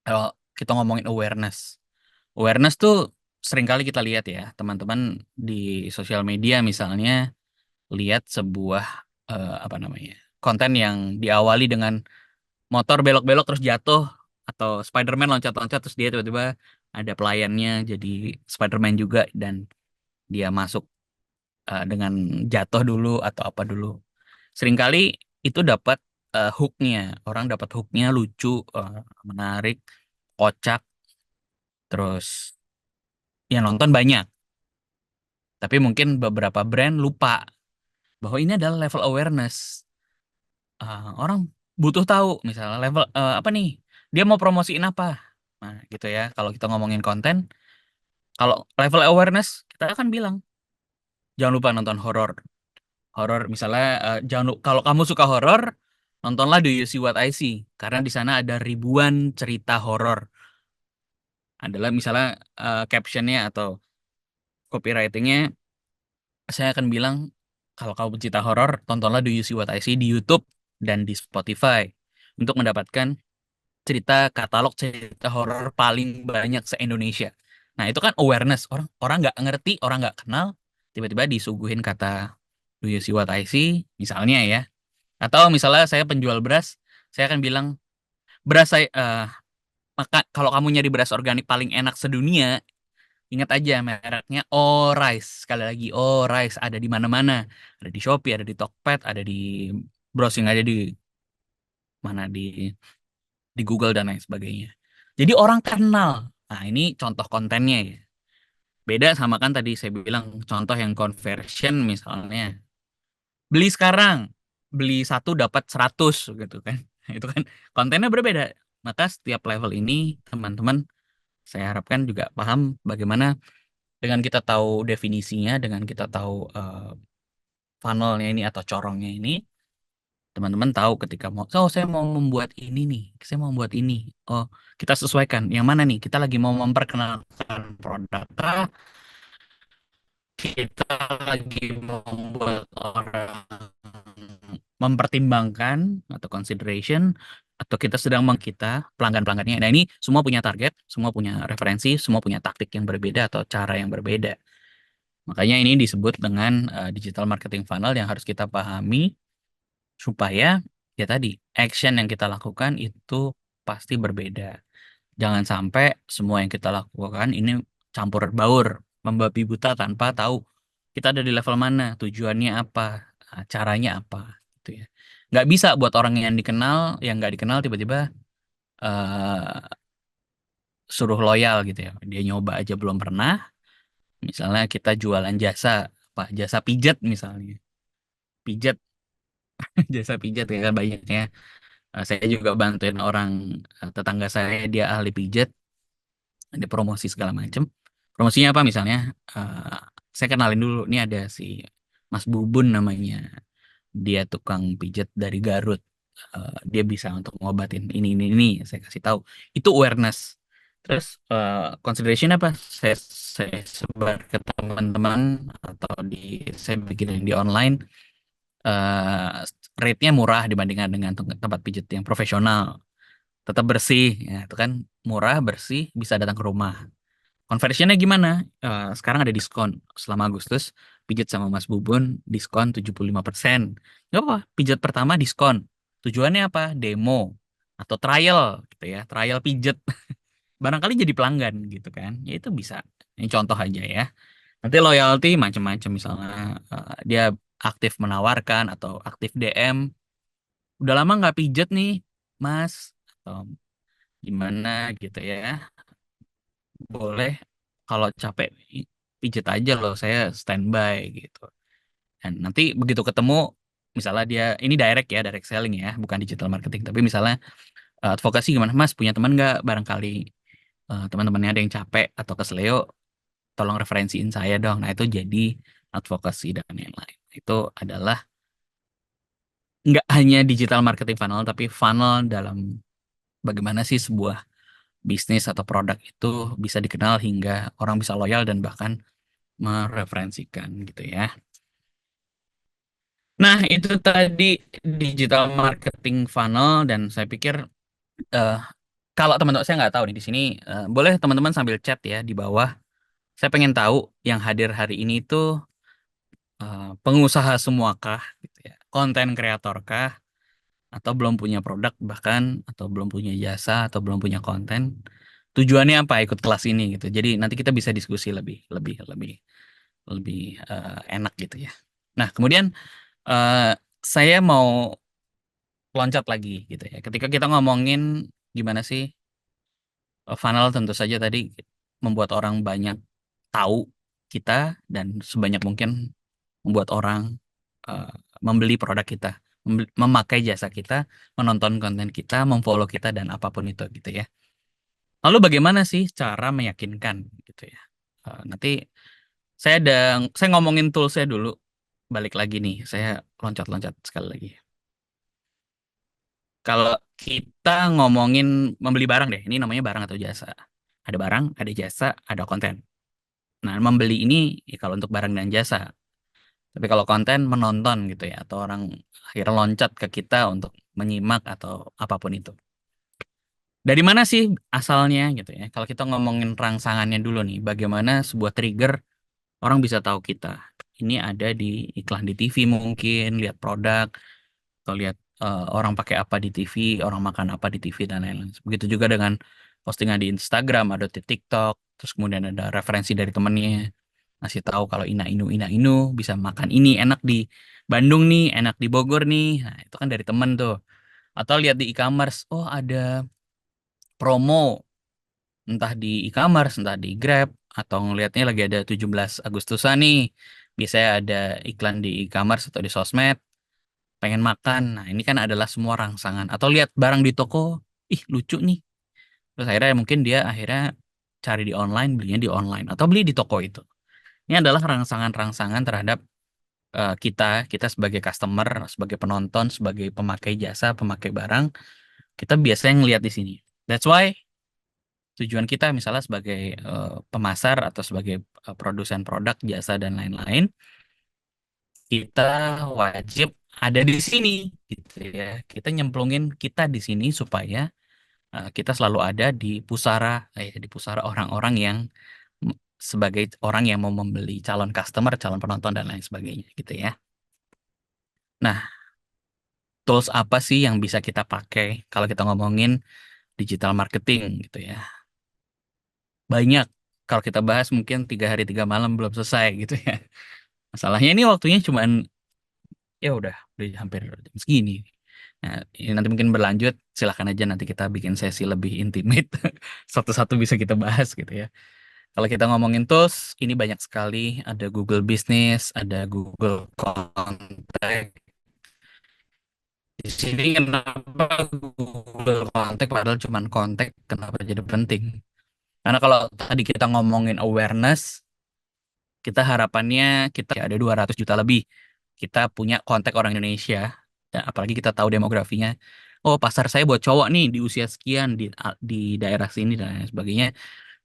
Kalau kita ngomongin awareness. Awareness tuh seringkali kita lihat ya, teman-teman di sosial media misalnya, lihat sebuah apa namanya, konten yang diawali dengan motor belok-belok terus jatuh, atau Spider-Man loncat-loncat terus dia tiba-tiba ada pelayannya jadi Spider-Man juga dan dia masuk dengan jatuh dulu atau apa dulu. Seringkali itu dapat hooknya, orang dapat hooknya lucu, menarik, kocak, terus yang nonton banyak. Tapi mungkin beberapa brand lupa bahwa ini adalah level awareness. Orang butuh tahu misalnya level apa nih, dia mau promosiin apa. Nah, gitu ya. Kalau kita ngomongin konten, kalau level awareness, kita akan bilang, jangan lupa nonton horor. Horor misalnya, kalau kamu suka horor, nontonlah Do You See What I See. Karena di sana ada ribuan cerita horor. Adalah misalnya captionnya atau copywritingnya, saya akan bilang, kalau kamu pecinta horor, tontonlah Do You See What I See di YouTube dan di Spotify untuk mendapatkan katalog cerita horor paling banyak se-Indonesia. Nah, itu kan awareness. Orang orang nggak ngerti, orang nggak kenal, tiba-tiba disuguhin kata Do you see what I see? Misalnya ya. Atau misalnya saya penjual beras, saya akan bilang, beras saya, maka kalau kamu nyari beras organik paling enak sedunia, ingat aja mereknya Rice. Sekali lagi, Rice ada di mana-mana. Ada di Shopee, ada di Tokped, ada di browsing aja di mana di Google dan lain sebagainya. Jadi orang kenal. Nah, ini contoh kontennya ya. Beda sama kan tadi saya bilang contoh yang conversion misalnya. Beli sekarang, beli satu dapat 100 gitu kan. Itu kan kontennya berbeda. Maka setiap level ini teman-teman saya harapkan juga paham bagaimana dengan kita tahu definisinya, dengan kita tahu funnelnya ini atau corongnya ini, teman-teman tahu ketika saya mau membuat ini nih, saya mau membuat ini. Oh, kita sesuaikan. Yang mana nih? Kita lagi mau memperkenalkan produk kah? Kita lagi membuat orang mempertimbangkan atau consideration, atau kita sedang kita pelanggan-pelanggannya. Nah, ini semua punya target, semua punya referensi, semua punya taktik yang berbeda atau cara yang berbeda. Makanya ini disebut dengan digital marketing funnel yang harus kita pahami supaya ya tadi action yang kita lakukan itu pasti berbeda. Jangan sampai semua yang kita lakukan ini campur baur, membabi buta tanpa tahu kita ada di level mana, tujuannya apa, caranya apa, gitu ya. Nggak bisa buat orang yang dikenal, yang nggak dikenal tiba-tiba eh, suruh loyal gitu ya. Dia nyoba aja belum pernah. Misalnya kita jualan jasa, apa jasa pijat misalnya, pijat, jasa pijat ya kan banyaknya. Saya juga bantuin orang tetangga saya dia ahli pijat, ada promosi segala macam. Promosinya apa misalnya? eh, saya kenalin dulu, ini ada si Mas Bubun namanya. Dia tukang pijat dari Garut. Dia bisa untuk ngobatin ini. Saya kasih tahu. Itu awareness. Terus consideration apa? Saya sebar ke teman-teman atau saya bikin di online. eh Rate-nya murah dibandingkan dengan tempat pijat yang profesional. Tetap bersih, ya itu kan murah, bersih, bisa datang ke rumah. Conversionnya gimana? Sekarang ada diskon selama Agustus. Pijat sama Mas Bubun diskon 75%. Nggak apa, pijat pertama diskon. Tujuannya apa? Demo atau trial gitu ya. Trial pijat. Barangkali jadi pelanggan gitu kan. Ya itu bisa. Ini contoh aja ya. Nanti loyalty macam-macam misalnya dia aktif menawarkan atau aktif DM. Udah lama nggak pijat nih, Mas. Atau gimana gitu ya. Boleh kalau capek pijet aja loh, saya standby gitu. Dan nanti begitu ketemu, misalnya dia ini direct selling ya, bukan digital marketing. Tapi misalnya advokasi gimana, Mas punya teman nggak barangkali teman-temannya ada yang capek atau kesleo, tolong referensiin saya dong. Nah itu jadi advokasi dan yang lain. Itu adalah nggak hanya digital marketing funnel, tapi funnel dalam bagaimana sih sebuah bisnis atau produk itu bisa dikenal hingga orang bisa loyal dan bahkan mereferensikan gitu ya. Nah, itu tadi digital marketing funnel dan saya pikir eh, kalau teman-teman saya nggak tahu nih di sini boleh teman-teman sambil chat ya di bawah. Saya pengen tahu yang hadir hari ini itu pengusaha semua kah gitu ya. Konten kreator kah atau belum punya produk bahkan atau belum punya jasa atau belum punya konten. Tujuannya apa ikut kelas ini gitu. Jadi nanti kita bisa diskusi lebih lebih lebih lebih enak gitu ya. Nah, kemudian eh, saya mau loncat lagi gitu ya. Ketika kita ngomongin gimana sih funnel tentu saja tadi membuat orang banyak tahu kita dan sebanyak mungkin membuat orang eh, membeli produk kita, memakai jasa kita, menonton konten kita, memfollow kita dan apapun itu gitu ya. Lalu bagaimana sih cara meyakinkan gitu ya? Nanti ada saya ngomongin tool saya dulu. Balik lagi nih, saya loncat-loncat sekali lagi. Kalau kita ngomongin membeli barang deh, ini namanya barang atau jasa. Ada barang, ada jasa, ada konten. Nah, membeli ini ya kalau untuk barang dan jasa. Tapi kalau konten menonton gitu ya, atau orang akhirnya loncat ke kita untuk menyimak atau apapun itu. Dari mana sih asalnya gitu ya? Kalau kita ngomongin rangsangannya dulu nih, bagaimana sebuah trigger orang bisa tahu kita. Ini ada di iklan di TV mungkin, lihat produk, atau lihat orang pakai apa di TV, orang makan apa di TV dan lain-lain. Begitu juga dengan postingan di Instagram, ada di TikTok, terus kemudian ada referensi dari temennya ngasih tahu kalau ina inu bisa makan ini enak di Bandung nih, enak di Bogor nih. Nah, itu kan dari temen tuh. Atau lihat di e-commerce, oh ada promo entah di e-commerce, entah di Grab atau ngelihatnya lagi ada 17 Agustusan nih. Biasanya ada iklan di e-commerce atau di sosmed pengen makan. Nah, ini kan adalah semua rangsangan. Atau lihat barang di toko, ih lucu nih. Terus akhirnya mungkin dia akhirnya cari di online, belinya di online. Atau beli di toko itu. Ini adalah rangsangan-rangsangan terhadap kita sebagai customer, sebagai penonton, sebagai pemakai jasa, pemakai barang. Kita biasanya ngelihat di sini. That's why tujuan kita misalnya sebagai pemasar atau sebagai produsen produk, jasa, dan lain-lain, kita wajib ada di sini gitu ya. Kita nyemplungin kita di sini supaya kita selalu ada di pusara orang-orang yang sebagai orang yang mau membeli, calon customer, calon penonton dan lain sebagainya gitu ya. Nah, tools apa sih yang bisa kita pakai kalau kita ngomongin digital marketing gitu ya? Banyak. Kalau kita bahas mungkin 3 hari 3 malam belum selesai gitu ya. Masalahnya ini waktunya cuman ya udah hampir jam segini. Nah, ini nanti mungkin berlanjut. Silahkan aja nanti kita bikin sesi lebih intimate. Satu-satu bisa kita bahas gitu ya. Kalau kita ngomongin tools, ini banyak sekali. Ada Google Business, ada Google Contact. Di sini kenapa Google Contact padahal cuman kontak, kenapa jadi penting? Karena kalau tadi kita ngomongin awareness, kita harapannya kita ada 200 juta lebih. Kita punya kontak orang Indonesia, dan apalagi kita tahu demografinya. Oh, pasar saya buat cowok nih di usia sekian di daerah sini dan lain sebagainya.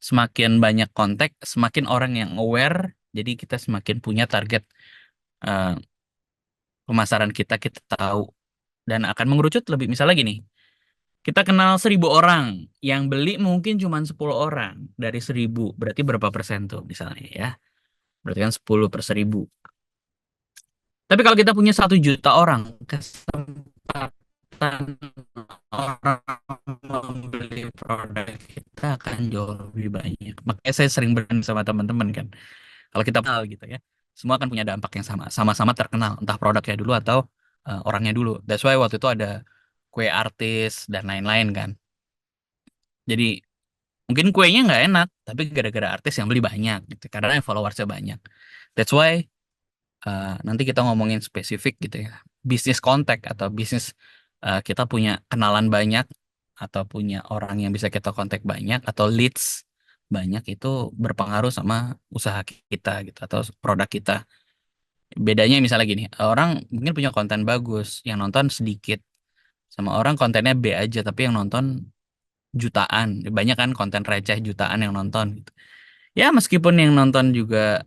Semakin banyak kontak, semakin orang yang aware. Jadi kita semakin punya target eh, pemasaran kita tahu dan akan mengerucut lebih. Misalnya gini, kita kenal 1.000 orang, yang beli mungkin cuma 10 orang dari 1.000. Berarti berapa persen tuh misalnya ya? Berarti kan 10 per 1.000. Tapi kalau kita punya 1 juta orang, kesempatan orang membeli produk kita akan jauh lebih banyak. Makanya saya sering berani sama teman-teman kan. Kalau kita kenal gitu ya, semua akan punya dampak yang sama. Sama-sama terkenal, entah produknya dulu atau orangnya dulu. That's why waktu itu ada kue artis dan lain-lain kan. Jadi mungkin kuenya nggak enak, tapi gara-gara artis yang beli banyak gitu. Karena yang followersnya banyak. That's why nanti kita ngomongin spesifik gitu ya. Bisnis kontak atau bisnis kita punya kenalan banyak atau punya orang yang bisa kita kontak banyak atau leads banyak itu berpengaruh sama usaha kita gitu atau produk kita. Bedanya misalnya gini, orang mungkin punya konten bagus, yang nonton sedikit, sama orang kontennya B aja tapi yang nonton jutaan. Banyak kan konten receh jutaan yang nonton gitu. Ya meskipun yang nonton juga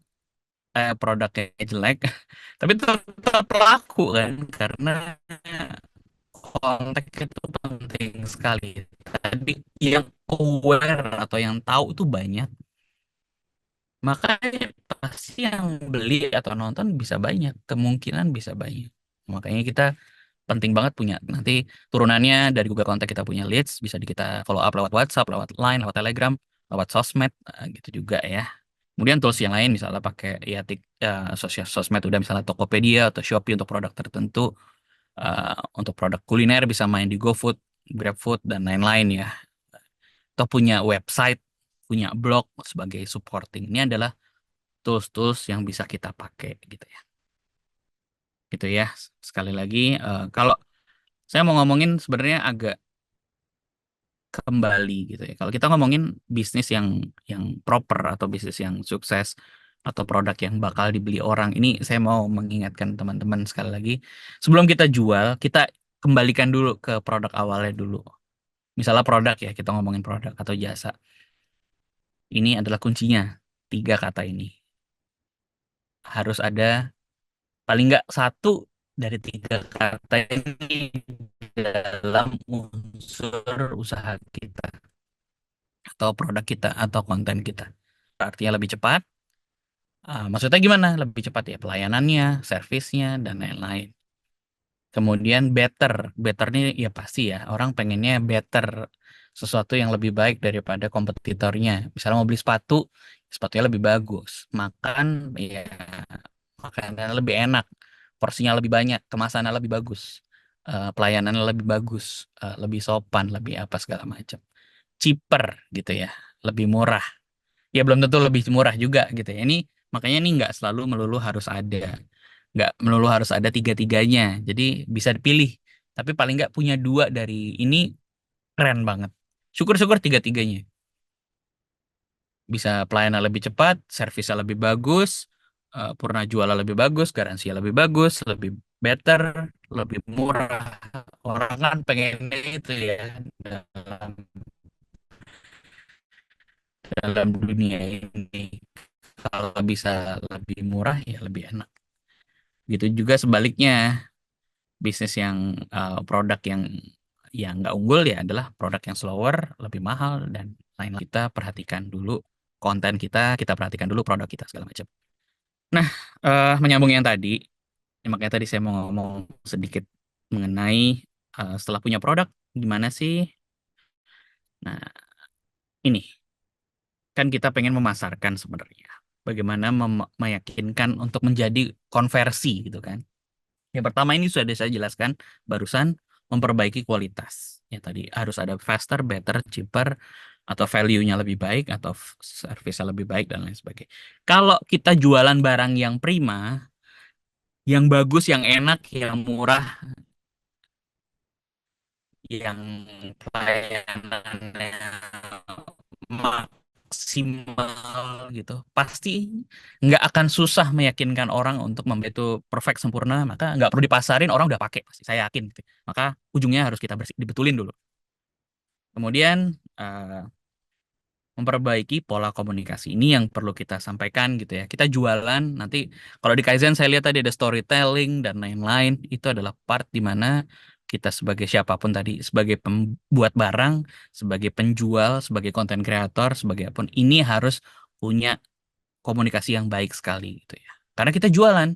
produknya jelek, tapi tetap laku kan karena konteks itu penting sekali. Tadi yang aware atau yang tahu itu banyak, maka pasti yang beli atau nonton bisa banyak, kemungkinan bisa banyak. Makanya kita penting banget punya nanti turunannya dari Google Contact, kita punya leads, bisa kita follow up lewat WhatsApp, lewat Line, lewat Telegram, lewat sosmed gitu juga ya. Kemudian tools yang lain misalnya pakai ya sosial sosmed udah misalnya Tokopedia atau Shopee untuk produk tertentu. Untuk produk kuliner bisa main di GoFood, GrabFood dan lain-lain ya. Atau punya website, punya blog sebagai supporting. Ini adalah tools-tools yang bisa kita pakai gitu ya. Gitu ya. Sekali lagi kalau saya mau ngomongin sebenarnya agak kembali gitu ya. Kalau kita ngomongin bisnis yang proper atau bisnis yang sukses atau produk yang bakal dibeli orang, ini saya mau mengingatkan teman-teman sekali lagi, sebelum kita jual, kita kembalikan dulu ke produk awalnya dulu. Misalnya produk ya, kita ngomongin produk atau jasa. Ini adalah kuncinya. 3 kata ini. Harus ada paling nggak satu dari 3 kata ini dalam unsur usaha kita atau produk kita atau konten kita. Artinya lebih cepat. Maksudnya gimana? Lebih cepat ya pelayanannya, servisnya, dan lain-lain. Kemudian better. Better ini ya pasti ya. Orang pengennya better. Sesuatu yang lebih baik daripada kompetitornya. Misalnya mau beli sepatu, sepatunya lebih bagus. Makan, ya makanannya lebih enak. Porsinya lebih banyak. Kemasannya lebih bagus. Pelayanannya lebih bagus. Lebih sopan, lebih apa segala macam. Cheaper gitu ya. Lebih murah. Ya belum tentu lebih murah juga gitu ya. Ini makanya ini nggak selalu melulu harus ada. Nggak melulu harus ada tiga-tiganya. Jadi bisa dipilih. Tapi paling nggak punya 2 dari ini keren banget. Syukur-syukur tiga-tiganya. Bisa pelayanan lebih cepat, servisnya lebih bagus, purna jualan lebih bagus, garansinya lebih bagus, lebih better, lebih murah. Orang kan pengen itu ya dalam dalam dunia ini. Kalau bisa lebih murah ya lebih enak. Gitu juga sebaliknya, bisnis yang produk yang nggak unggul ya adalah produk yang slower, lebih mahal dan lain-lain. Kita perhatikan dulu konten kita perhatikan dulu produk kita segala macam. Nah, menyambung yang tadi, ya makanya tadi saya mau ngomong sedikit mengenai setelah punya produk, gimana sih? Nah, ini kan kita pengen memasarkan sebenarnya. Bagaimana meyakinkan untuk menjadi konversi gitu kan. Yang pertama ini sudah saya jelaskan barusan, memperbaiki kualitas. Ya tadi harus ada faster, better, cheaper, atau value-nya lebih baik, atau service-nya lebih baik, dan lain sebagainya. Kalau kita jualan barang yang prima, yang bagus, yang enak, yang murah, yang pelayanannya maksimal gitu, pasti nggak akan susah meyakinkan orang untuk membeli itu perfect sempurna, maka nggak perlu dipasarin, orang udah pakai pasti, saya yakin gitu. Maka ujungnya harus kita dibetulin dulu. Kemudian memperbaiki pola komunikasi ini yang perlu kita sampaikan gitu ya. Kita jualan nanti, kalau di Kaizen saya lihat tadi ada storytelling dan lain-lain, itu adalah part di mana kita sebagai siapapun tadi, sebagai pembuat barang, sebagai penjual, sebagai konten kreator, sebagai apapun, ini harus punya komunikasi yang baik sekali gitu ya. Karena kita jualan.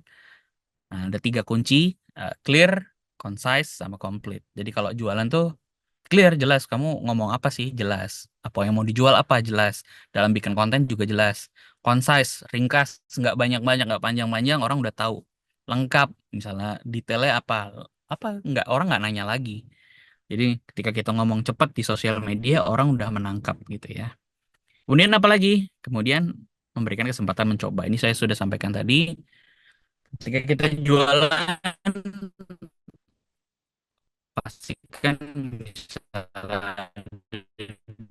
Nah, ada 3 kunci, clear, concise, sama complete. Jadi kalau jualan tuh clear, jelas. Kamu ngomong apa sih? Jelas. Apa yang mau dijual apa? Jelas. Dalam bikin konten juga jelas. Concise, ringkas, nggak banyak-banyak, nggak panjang-panjang, orang udah tahu. Lengkap, misalnya detailnya apa nggak, orang nggak nanya lagi. Jadi ketika kita ngomong cepat di sosial media, orang udah menangkap gitu ya. Kemudian apa lagi? Kemudian memberikan kesempatan mencoba. Ini saya sudah sampaikan tadi. Ketika kita jualan, pastikan misalnya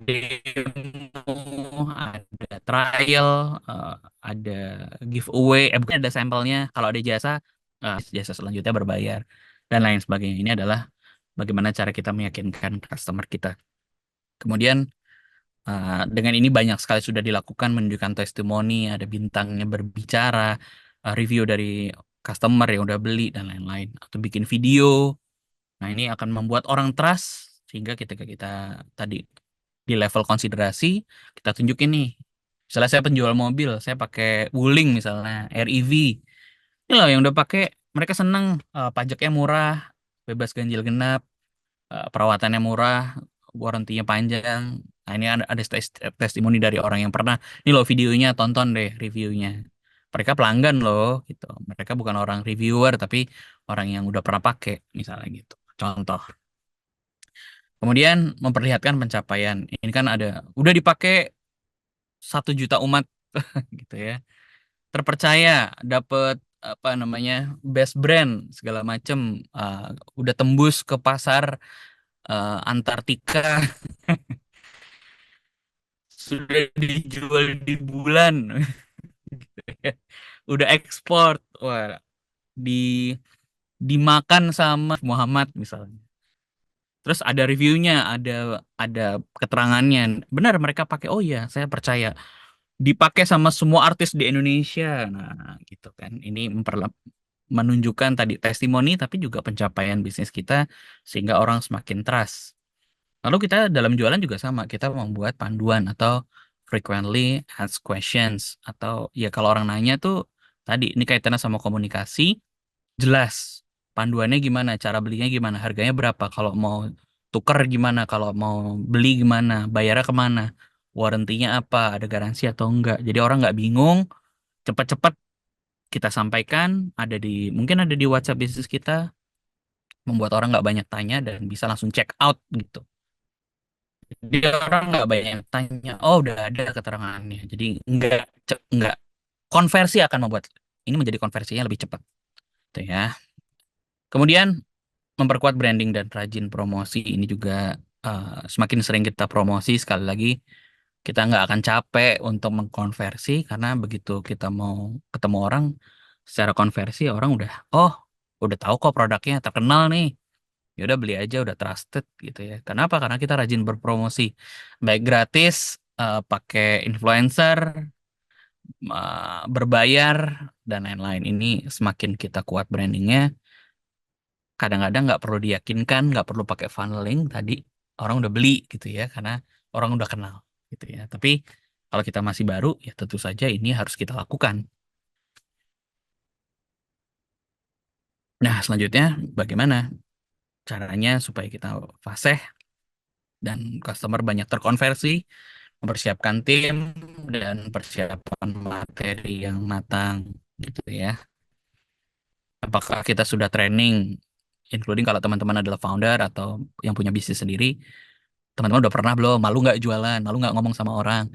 demo, ada trial, ada giveaway, bukan ada sampelnya. Kalau ada jasa, jasa selanjutnya berbayar dan lain sebagainya. Ini adalah bagaimana cara kita meyakinkan customer kita. Kemudian dengan ini banyak sekali sudah dilakukan, menunjukkan testimoni, ada bintangnya berbicara, review dari customer yang udah beli dan lain-lain, atau bikin video. Nah, ini akan membuat orang trust sehingga ketika kita tadi di level konsiderasi, kita tunjukin nih. Misalnya saya penjual mobil, saya pakai Wuling misalnya, REV. Ini loh yang udah pakai, mereka seneng, pajaknya murah, bebas ganjil genap, perawatannya murah, warrantinya panjang. Nah, ini ada testimoni dari orang yang pernah. Ini loh videonya, tonton deh reviewnya. Mereka pelanggan loh, gitu. Mereka bukan orang reviewer, tapi orang yang udah pernah pakai, misalnya gitu. Contoh. Kemudian memperlihatkan pencapaian. Ini kan udah dipakai 1 juta umat gitu ya. Terpercaya, dapet apa namanya, best brand segala macem, udah tembus ke pasar Antartika, sudah dijual di bulan, gitu ya. Udah ekspor, wah, di dimakan sama Muhammad misalnya. Terus ada reviewnya, ada keterangannya. Benar mereka pakai. Oh iya, saya percaya. Dipakai sama semua artis di Indonesia. Nah, gitu kan. Ini menunjukkan tadi testimoni, tapi juga pencapaian bisnis kita sehingga orang semakin trust. Lalu kita dalam jualan juga sama, kita membuat panduan atau frequently asked questions, atau ya kalau orang nanya tuh tadi ini kaitannya sama komunikasi, jelas. Panduannya gimana, cara belinya gimana, harganya berapa, kalau mau tuker gimana, kalau mau beli gimana, bayarnya kemana, warrantinya apa, ada garansi atau enggak. Jadi orang nggak bingung, cepat-cepat kita sampaikan, mungkin ada di WhatsApp bisnis kita, membuat orang nggak banyak tanya dan bisa langsung check out gitu. Jadi orang nggak banyak tanya, oh udah ada keterangannya. Jadi nggak konversi akan membuat ini menjadi konversinya lebih cepat, gitu ya. Kemudian memperkuat branding dan rajin promosi ini juga, semakin sering kita promosi, sekali lagi kita nggak akan capek untuk mengkonversi karena begitu kita mau ketemu orang secara konversi, orang udah tahu kok produknya terkenal nih, ya udah beli aja, udah trusted gitu ya. Kenapa? Karena kita rajin berpromosi, baik gratis, pakai influencer, berbayar, dan lain-lain. Ini semakin kita kuat brandingnya, kadang-kadang nggak perlu diyakinkan, nggak perlu pakai funneling tadi, orang udah beli gitu ya, karena orang udah kenal gitu ya. Tapi Kalau kita masih baru, ya tentu saja ini harus kita lakukan. Nah, selanjutnya bagaimana caranya supaya kita fasih dan customer banyak terkonversi, mempersiapkan tim dan persiapan materi yang matang gitu ya. Apakah kita sudah training, including kalau teman-teman adalah founder atau yang punya bisnis sendiri, teman-teman udah pernah belum? Malu nggak jualan? Malu nggak ngomong sama orang?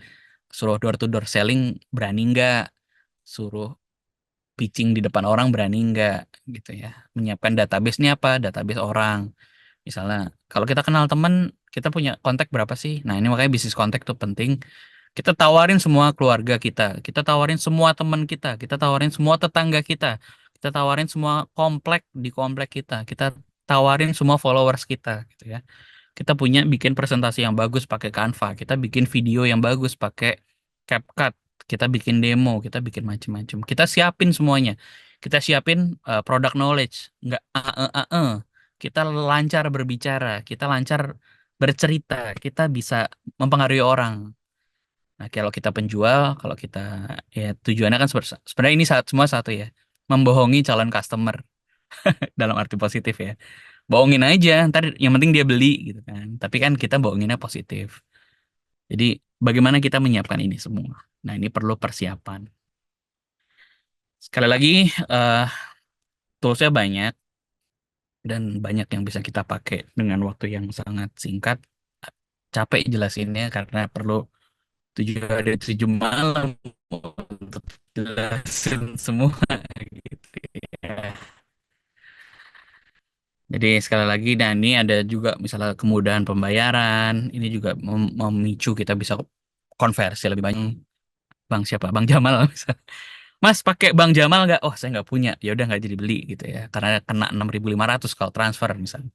Suruh door to door selling berani nggak? Suruh pitching di depan orang berani nggak? Gitu ya. Menyiapkan database-nya apa? Database orang. Misalnya, kalau kita kenal teman, kita punya kontak berapa sih? Nah, ini makanya bisnis kontak tuh penting. Kita tawarin semua keluarga kita tawarin semua teman kita tawarin semua tetangga kita tawarin semua komplek kita tawarin semua followers kita gitu ya. Kita punya bikin presentasi yang bagus pakai Canva, kita bikin video yang bagus pakai CapCut, kita bikin demo, kita bikin macam-macam. Kita siapin semuanya. Kita siapin product knowledge, nggak kita lancar berbicara, kita lancar bercerita, kita bisa mempengaruhi orang. Nah, kalau kita penjual, kalau kita ya tujuannya kan sebenarnya ini semua satu ya, membohongi calon customer dalam arti positif ya. Bohongin aja, ntar yang penting dia beli gitu kan. Tapi kan kita bohonginnya positif. Jadi bagaimana kita menyiapkan ini semua? Nah, ini perlu persiapan. Sekali lagi, eh toolsnya banyak dan banyak yang bisa kita pakai dengan waktu yang sangat singkat. Capek jelasinnya karena perlu 7 hari 7 malam untuk jelasin semua gitu ya. Jadi sekali lagi, nah ini ada juga misalnya kemudahan pembayaran, ini juga memicu kita bisa konversi lebih banyak. Bang siapa? Bang Jamal misalnya. Mas pakai Bang Jamal nggak? Oh saya nggak punya. Ya udah nggak jadi beli gitu ya. Karena kena 6.500 kalau transfer misalnya.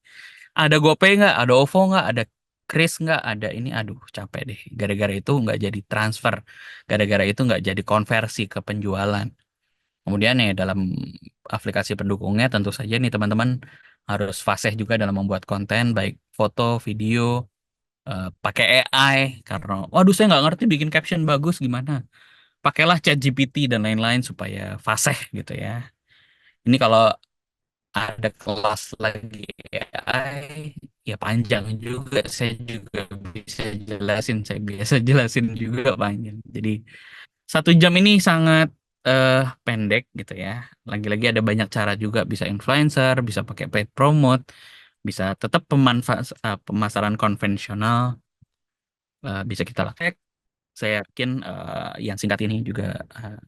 Ada GoPay nggak? Ada OVO nggak? Ada Kris nggak? Ada ini. Aduh capek deh. Gara-gara itu nggak jadi transfer. Gara-gara itu nggak jadi konversi ke penjualan. Kemudian ya dalam aplikasi pendukungnya tentu saja nih teman-teman harus fasih juga dalam membuat konten baik foto, video, pakai AI karena waduh saya nggak ngerti bikin caption bagus gimana. Pakailah ChatGPT dan lain-lain supaya fasih gitu ya. Ini kalau ada kelas lagi AI ya panjang juga saya juga bisa jelasin saya biasa jelasin juga panjang. Jadi 1 jam ini sangat pendek gitu ya. Lagi-lagi ada banyak cara juga bisa influencer, bisa pakai paid promote, bisa tetap pemasaran konvensional bisa kita lakukan. Saya yakin yang singkat ini juga eh,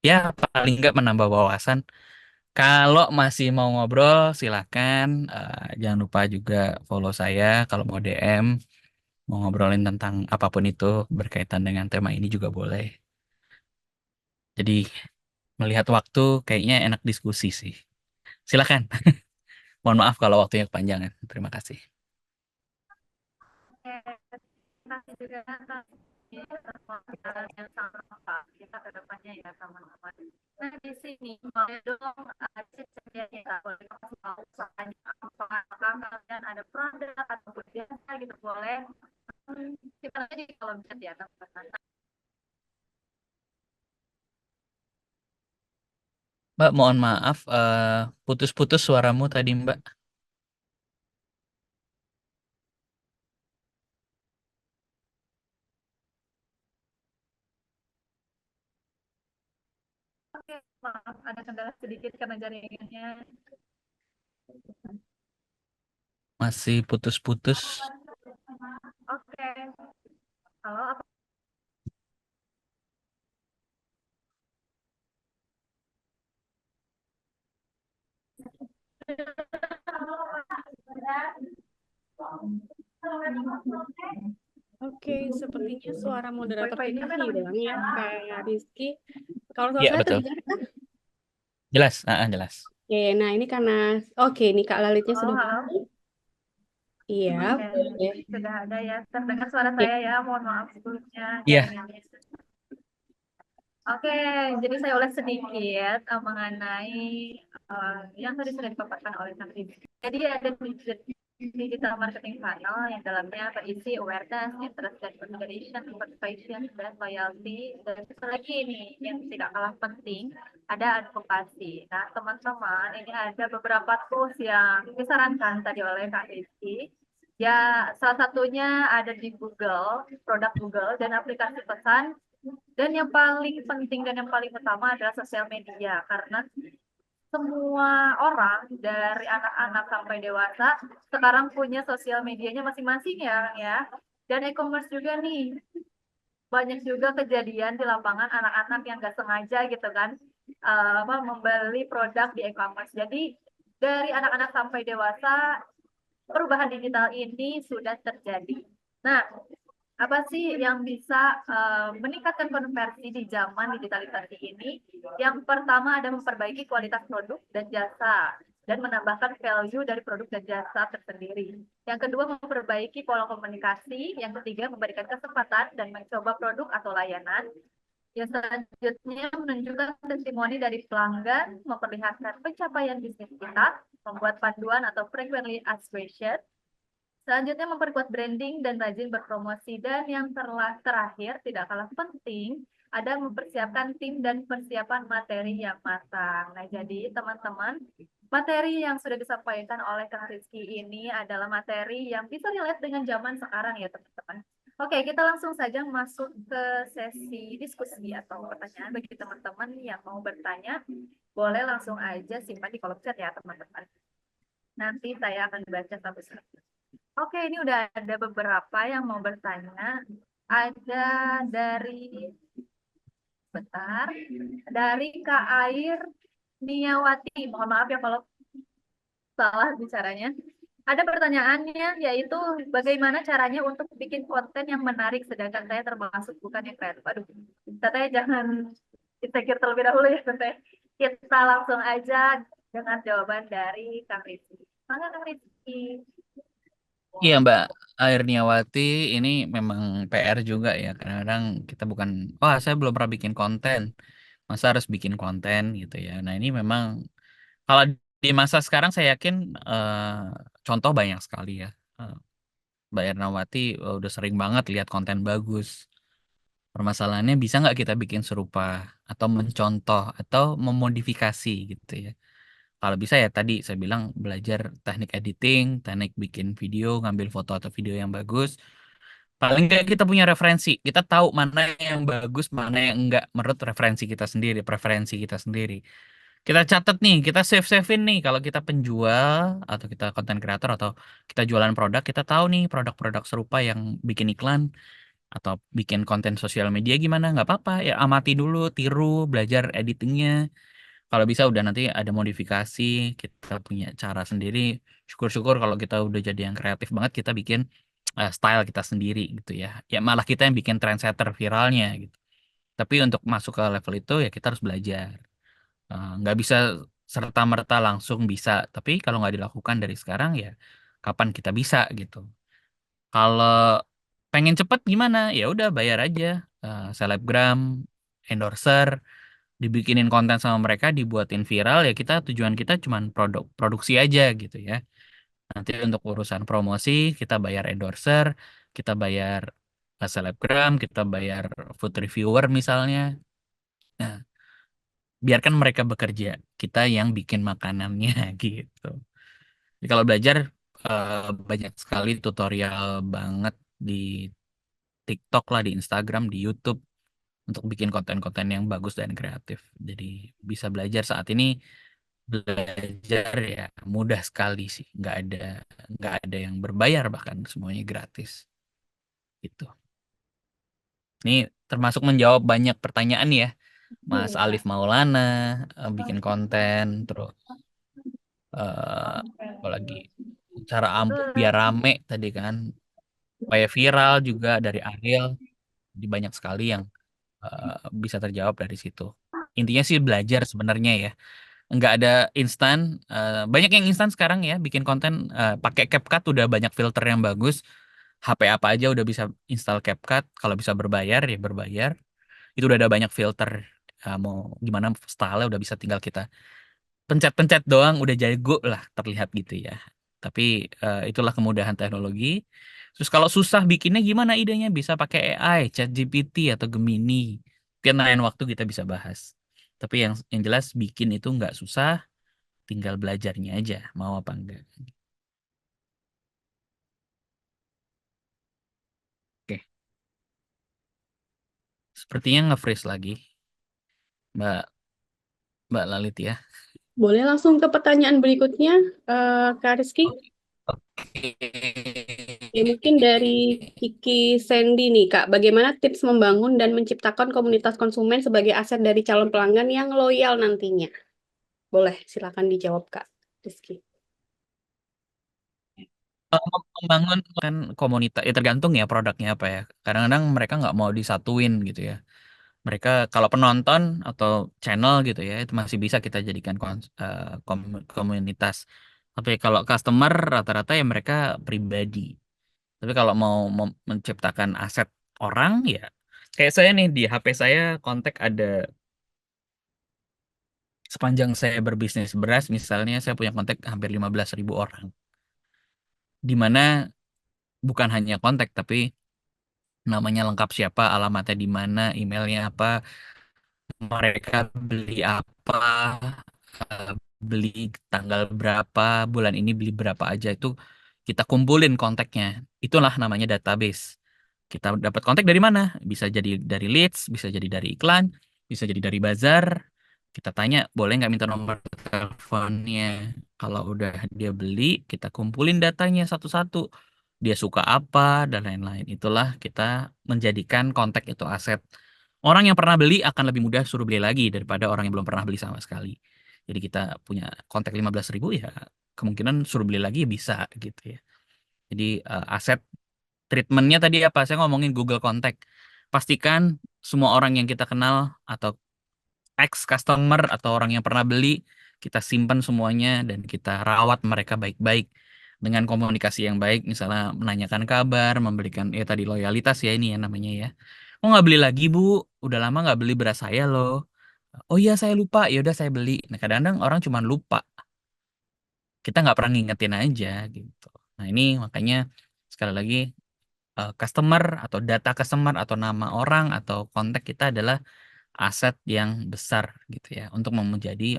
ya paling nggak menambah wawasan. Kalau masih mau ngobrol silakan jangan lupa juga follow saya kalau mau DM mau ngobrolin tentang apapun itu berkaitan dengan tema ini juga boleh. Jadi melihat waktu kayaknya enak diskusi sih. Silakan. Mohon maaf kalau waktunya kepanjangan. Terima kasih. Oke, terima kasih juga atas pembicaraan yang sangat lengkap kita ke depannya ya teman-teman. Nah di sini boleh dong cerita kita boleh kasih tahu usahanya apakah kalian ada produk atau biasa gitu boleh. Kita aja kalau bisa ya teman-teman. Mbak, mohon maaf, putus-putus suaramu tadi, Mbak. Oke, maaf ada kendala sedikit karena jaringannya. Masih putus-putus. Oke, halo. Oke, sepertinya suara moderator Wifi-nya kita kan namanya. hilang ya, kayak Rizky. Kalau suara Iya, saya betul. terdengar kan? Jelas, jelas. Oke, nah ini karena, oke, ini Kak Lalitnya Oh, sudah halo. masuk. Iya, Oke, boleh. sudah ada ya. Terdengar suara Oke, saya ya. Mohon maaf sebelumnya Iya, jaringannya. Oke, jadi saya ulas sedikit mengenai yang tadi sudah dipaparkan oleh Kang Rizie. Jadi ada digital marketing funnel yang dalamnya berisi awareness, interest and consideration, participation, dan loyalty. Dan satu lagi ini yang tidak kalah penting, ada advokasi. Nah, teman-teman, ini ada beberapa tools yang disarankan tadi oleh Kak Rizky. Ya, salah satunya ada di Google, produk Google, dan aplikasi pesan. Dan yang paling penting dan yang paling utama adalah sosial media, karena semua orang dari anak-anak sampai dewasa sekarang punya sosial medianya masing-masing ya. Dan e-commerce juga nih, banyak juga kejadian di lapangan anak-anak yang nggak sengaja gitu kan membeli produk di e-commerce. Jadi dari anak-anak sampai dewasa perubahan digital ini sudah terjadi. Nah, apa sih yang bisa meningkatkan konversi di zaman digitalisasi ini? Yang pertama ada memperbaiki kualitas produk dan jasa dan menambahkan value dari produk dan jasa tersendiri. Yang kedua memperbaiki pola komunikasi. Yang ketiga memberikan kesempatan dan mencoba produk atau layanan. Yang selanjutnya menunjukkan testimoni dari pelanggan, memperlihatkan pencapaian bisnis kita, membuat panduan atau frequently asked question. Selanjutnya memperkuat branding dan rajin berpromosi. Dan yang terakhir, tidak kalah penting, ada mempersiapkan tim dan persiapan materi yang matang. Nah, jadi teman-teman, materi yang sudah disampaikan oleh Kang Rizky ini adalah materi yang bisa relate dengan zaman sekarang ya teman-teman. Oke, kita langsung saja masuk ke sesi diskusi atau pertanyaan bagi teman-teman yang mau bertanya. Boleh langsung aja simpan di kolom chat ya teman-teman. Nanti saya akan baca satu-satu. Oke, ini udah ada beberapa yang mau bertanya. Ada dari, bentar, dari Kak Air Niawati. Mohon maaf ya kalau salah bicaranya. Ada pertanyaannya, yaitu bagaimana caranya untuk bikin konten yang menarik, sedangkan saya termasuk bukan yang kreatif. Aduh, teteh jangan insecure terlebih dahulu ya, teteh. Kita langsung aja dengan jawaban dari Kang Rizky. Mana Kang Rizky? Iya Mbak Airniawati, ini memang PR juga ya. Kadang-kadang kita bukan, wah saya belum pernah bikin konten, masa harus bikin konten gitu ya. Nah ini memang kalau di masa sekarang saya yakin contoh banyak sekali ya. Eh, Mbak Airniawati udah sering banget lihat konten bagus. Permasalahannya bisa nggak kita bikin serupa atau mencontoh atau memodifikasi gitu ya. Kalau bisa ya tadi saya bilang belajar teknik editing, teknik bikin video, ngambil foto atau video yang bagus. Paling nggak kita punya referensi, kita tahu mana yang bagus, mana yang enggak menurut referensi kita sendiri, preferensi kita sendiri. Kita catat nih, kita save-savein nih kalau kita penjual atau kita konten kreator atau kita jualan produk, kita tahu nih produk-produk serupa yang bikin iklan atau bikin konten sosial media gimana, nggak apa-apa ya amati dulu, tiru, belajar editingnya. Kalau bisa udah nanti ada modifikasi, kita punya cara sendiri. Syukur-syukur kalau kita udah jadi yang kreatif banget, kita bikin style kita sendiri gitu ya. Ya malah kita yang bikin trendsetter viralnya gitu. Tapi untuk masuk ke level itu ya kita harus belajar. Nggak bisa serta-merta langsung bisa. Tapi kalau nggak dilakukan dari sekarang ya kapan kita bisa gitu. Kalau pengen cepet gimana? Ya udah bayar aja. Selebgram, endorser, dibikinin konten sama mereka, dibuatin viral ya kita tujuan kita cuman produksi aja gitu ya. Nanti untuk urusan promosi kita bayar endorser, kita bayar selebgram, kita bayar food reviewer misalnya. Nah, biarkan mereka bekerja, kita yang bikin makanannya gitu. Jadi kalau belajar banyak sekali tutorial banget di TikTok lah, di Instagram, di YouTube untuk bikin konten-konten yang bagus dan kreatif. Jadi bisa belajar saat ini, belajar ya mudah sekali sih, nggak ada yang berbayar, bahkan semuanya gratis gitu. Ini termasuk menjawab banyak pertanyaan ya, Mas Alif Maulana bikin konten, terus apa lagi, cara ampuh biar rame tadi kan, supaya viral juga dari Ariel. Jadi banyak sekali yang bisa terjawab dari situ. Intinya sih belajar sebenarnya ya. Nggak ada instan. Banyak yang instan sekarang ya, bikin konten pakai CapCut udah banyak filter yang bagus. HP apa aja udah bisa install CapCut. Kalau bisa berbayar ya berbayar. Itu udah ada banyak filter. Mau gimana style udah bisa tinggal kita pencet-pencet doang udah jago lah terlihat gitu ya. Tapi itulah kemudahan teknologi. Terus kalau susah bikinnya gimana idenya? Bisa pakai AI, ChatGPT atau Gemini. Mungkin lain waktu kita bisa bahas. Tapi yang jelas bikin itu nggak susah, tinggal belajarnya aja, mau apa enggak. Oke, sepertinya nge-freeze lagi, Mbak Mbak Lalit ya. Boleh langsung ke pertanyaan berikutnya, Kak Rizky? Oke. Ya, mungkin dari Kiki Sandy nih, Kak. Bagaimana tips membangun dan menciptakan komunitas konsumen sebagai aset dari calon pelanggan yang loyal nantinya? Boleh, silakan dijawab, Kak Rizky. Membangun kan komunitas, ya tergantung ya produknya apa ya. Kadang-kadang mereka nggak mau disatuin gitu ya. Mereka kalau penonton atau channel gitu ya, itu masih bisa kita jadikan komunitas. Tapi kalau customer rata-rata ya mereka pribadi. Tapi kalau mau menciptakan aset orang ya, kayak saya nih di HP saya kontak ada sepanjang saya berbisnis beras, misalnya saya punya kontak hampir 15.000 orang. Di mana bukan hanya kontak tapi namanya lengkap siapa, alamatnya di mana, emailnya apa, mereka beli apa, eh, beli tanggal berapa, bulan ini beli berapa aja itu kita kumpulin kontaknya. Itulah namanya database. Kita dapat kontak dari mana? Bisa jadi dari leads, bisa jadi dari iklan, bisa jadi dari bazar. Kita tanya, boleh nggak minta nomor teleponnya? Kalau udah dia beli, kita kumpulin datanya satu-satu. Dia suka apa, dan lain-lain. Itulah kita menjadikan kontak itu aset. Orang yang pernah beli akan lebih mudah suruh beli lagi daripada orang yang belum pernah beli sama sekali. Jadi kita punya kontak 15.000 ya, kemungkinan suruh beli lagi ya bisa gitu ya. Jadi aset treatmentnya tadi apa? Saya ngomongin Google Contact. Pastikan semua orang yang kita kenal atau ex customer atau orang yang pernah beli kita simpan semuanya dan kita rawat mereka baik-baik dengan komunikasi yang baik. Misalnya menanyakan kabar, memberikan ya tadi loyalitas ya ini ya namanya ya. Oh nggak beli lagi Bu? Udah lama nggak beli beras saya loh. Oh iya saya lupa. Ya udah saya beli. Nah kadang-kadang orang cuma lupa. Kita nggak pernah ngingetin aja gitu. Nah ini makanya sekali lagi customer atau data customer atau nama orang atau kontak kita adalah aset yang besar gitu ya untuk menjadi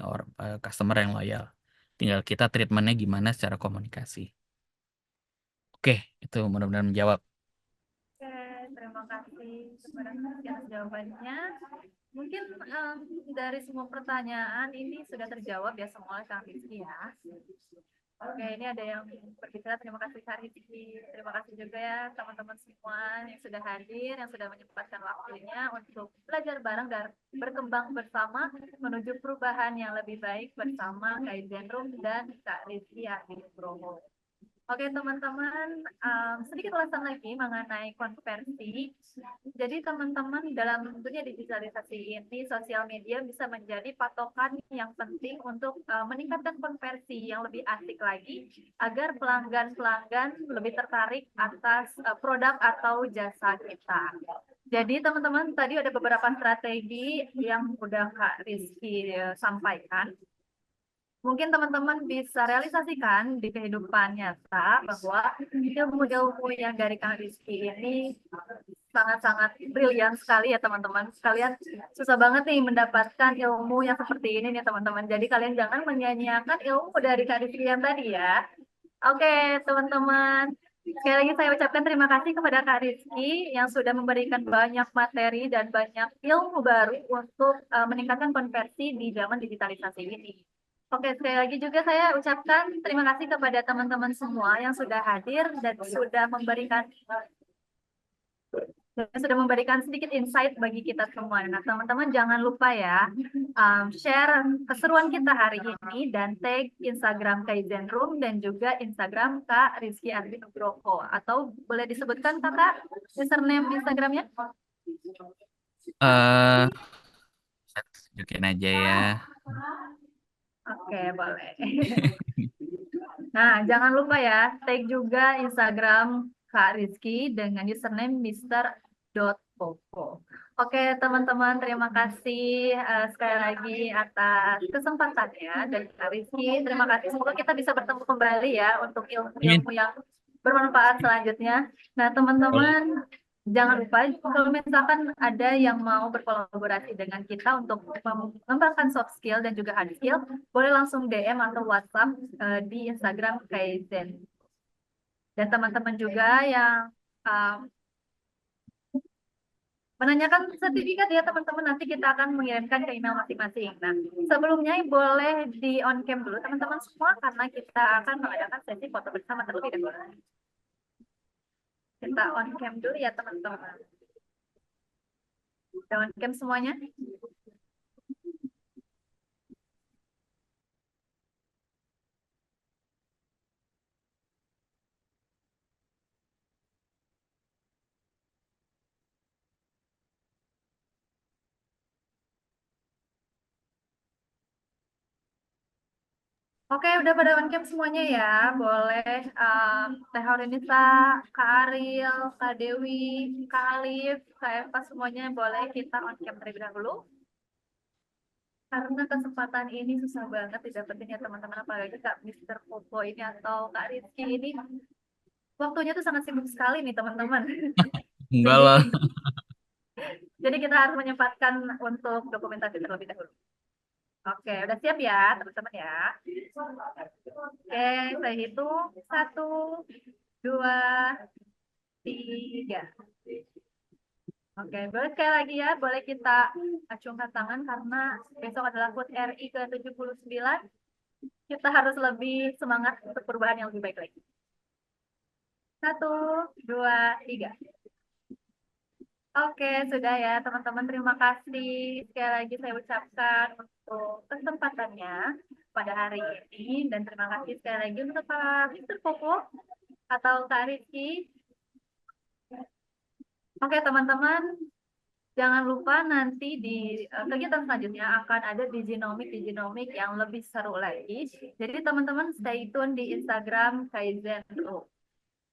customer yang loyal. Tinggal kita treatmentnya gimana secara komunikasi. Oke, itu mudah-mudahan menjawab. Oke, terima kasih kepada atas jawabannya. Mungkin dari semua pertanyaan ini sudah terjawab ya semua Kak Rizky ya. Oke, ini ada yang berbicara. Terima kasih Kak Rizky. Terima kasih juga ya teman-teman semua yang sudah hadir, yang sudah menyempatkan waktunya untuk belajar bareng dan berkembang bersama menuju perubahan yang lebih baik bersama Kaizen Room dan Kak Rizky Adi Nugroho. Oke teman-teman, sedikit ulasan lagi mengenai konversi. Jadi teman-teman dalam dunia digitalisasi ini, sosial media bisa menjadi patokan yang penting untuk meningkatkan konversi yang lebih asik lagi, agar pelanggan-pelanggan lebih tertarik atas produk atau jasa kita. Jadi teman-teman tadi ada beberapa strategi yang udah Kak Rizky sampaikan. Mungkin teman-teman bisa realisasikan di kehidupan nyata bahwa ilmu-ilmu yang dari Kang Rizky ini sangat-sangat brilian sekali ya teman-teman. Kalian susah banget nih mendapatkan ilmu yang seperti ini nih teman-teman. Jadi kalian jangan menyia-nyiakan ilmu dari Kang Rizky yang tadi ya. Oke teman-teman. Sekali lagi saya ucapkan terima kasih kepada Kak Rizky yang sudah memberikan banyak materi dan banyak ilmu baru untuk meningkatkan konversi di zaman digitalisasi ini. Oke, sekali lagi juga saya ucapkan terima kasih kepada teman-teman semua yang sudah hadir dan sudah memberikan sedikit insight bagi kita semua. Nah, teman-teman jangan lupa ya, share keseruan kita hari ini dan tag Instagram Kaizen Room dan juga Instagram Kak Rizky Ardi Nugroho. Atau boleh disebutkan Kakak username Instagramnya? Eh, saya tunjukin aja ya. Oke, boleh. Nah, jangan lupa ya, tag juga Instagram Kak Rizky dengan username Mister.Popo. Oke, teman-teman, terima kasih sekali lagi atas kesempatannya dan Kak Rizky. Terima kasih. Semoga kita bisa bertemu kembali ya untuk Amin. ilmu-ilmu yang bermanfaat selanjutnya. Nah, Boleh. teman-teman, jangan lupa kalau misalkan ada yang mau berkolaborasi dengan kita untuk mengembangkan soft skill dan juga hard skill, boleh langsung DM atau WhatsApp di Instagram Kaizen. Dan teman-teman juga yang menanyakan sertifikat ya teman-teman, nanti kita akan mengirimkan ke email masing-masing. Nah, sebelumnya boleh di on cam dulu teman-teman semua karena kita akan mengadakan sesi foto bersama terlebih dahulu. Kita on cam dulu ya teman-teman. Udah on cam semuanya? Oke, udah pada on cam semuanya ya. Boleh Teh Horenisa, Kak Ariel, Kak Dewi, Kak Alif, Kak Eva semuanya boleh kita on cam terlebih dahulu. Karena kesempatan ini susah banget didapetin ya teman-teman, apalagi Kak Mister Popo ini atau Kak Rizky ini. Waktunya tuh sangat sibuk sekali nih teman-teman. Enggak lah. Jadi kita harus menyempatkan untuk dokumentasi terlebih dahulu. Oke, udah siap ya teman-teman ya. Oke, saya hitung 1, 2, 3. Oke, boleh sekali lagi ya, boleh kita acungkan tangan karena besok adalah HUT RI ke-79. Kita harus lebih semangat untuk perubahan yang lebih baik lagi. 1, 2, 3. Oke, sudah ya teman-teman. Terima kasih sekali lagi saya ucapkan untuk kesempatannya pada hari ini. Dan terima kasih sekali lagi untuk Pak Mister Popo atau Kak Rizky. Oke teman-teman, jangan lupa nanti di kegiatan selanjutnya akan ada Diginomic yang lebih seru lagi. Jadi teman-teman stay tune di Instagram Kaizen Group.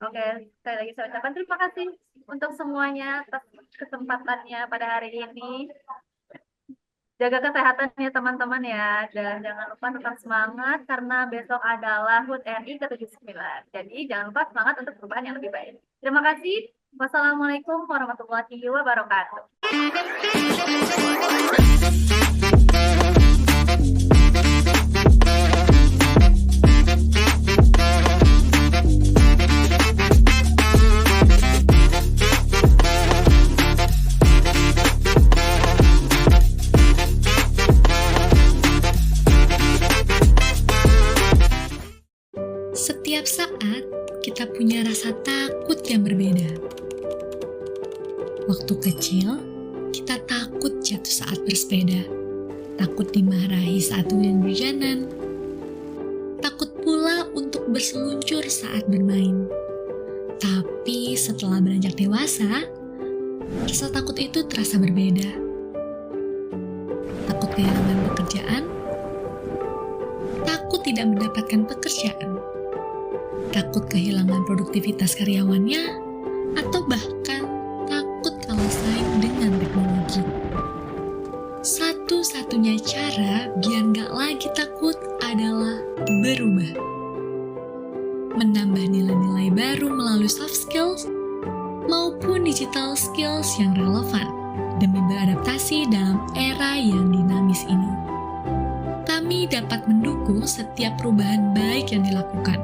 Oke, sekali lagi saya ucapkan terima kasih untuk semuanya atas kesempatannya pada hari ini. Jaga kesehatan ya teman-teman ya. Dan jangan lupa tetap semangat karena besok adalah HUT RI ke-79. Jadi jangan lupa semangat untuk perubahan yang lebih baik. Terima kasih. Wassalamualaikum warahmatullahi wabarakatuh. Setiap saat kita punya rasa takut yang berbeda. Waktu kecil, kita takut jatuh saat bersepeda, takut dimarahi saat hujan hujanan, takut pula untuk berseluncur saat bermain. Tapi setelah beranjak dewasa, rasa takut itu terasa berbeda. Takut kehilangan pekerjaan, takut tidak mendapatkan pekerjaan, takut kehilangan produktivitas karyawannya, atau bahkan takut kalah saing dengan teknologi. Satu-satunya cara biar nggak lagi takut adalah berubah. Menambah nilai-nilai baru melalui soft skills maupun digital skills yang relevan demi beradaptasi dalam era yang dinamis ini. Kami dapat mendukung setiap perubahan baik yang dilakukan,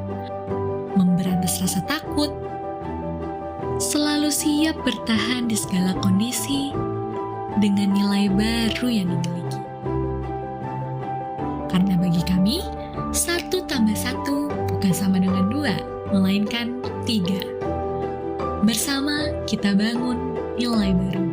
memberantas rasa takut, selalu siap bertahan di segala kondisi dengan nilai baru yang dimiliki. Karena bagi kami, 1 tambah 1 bukan sama dengan 2, melainkan 3. Bersama kita bangun nilai baru.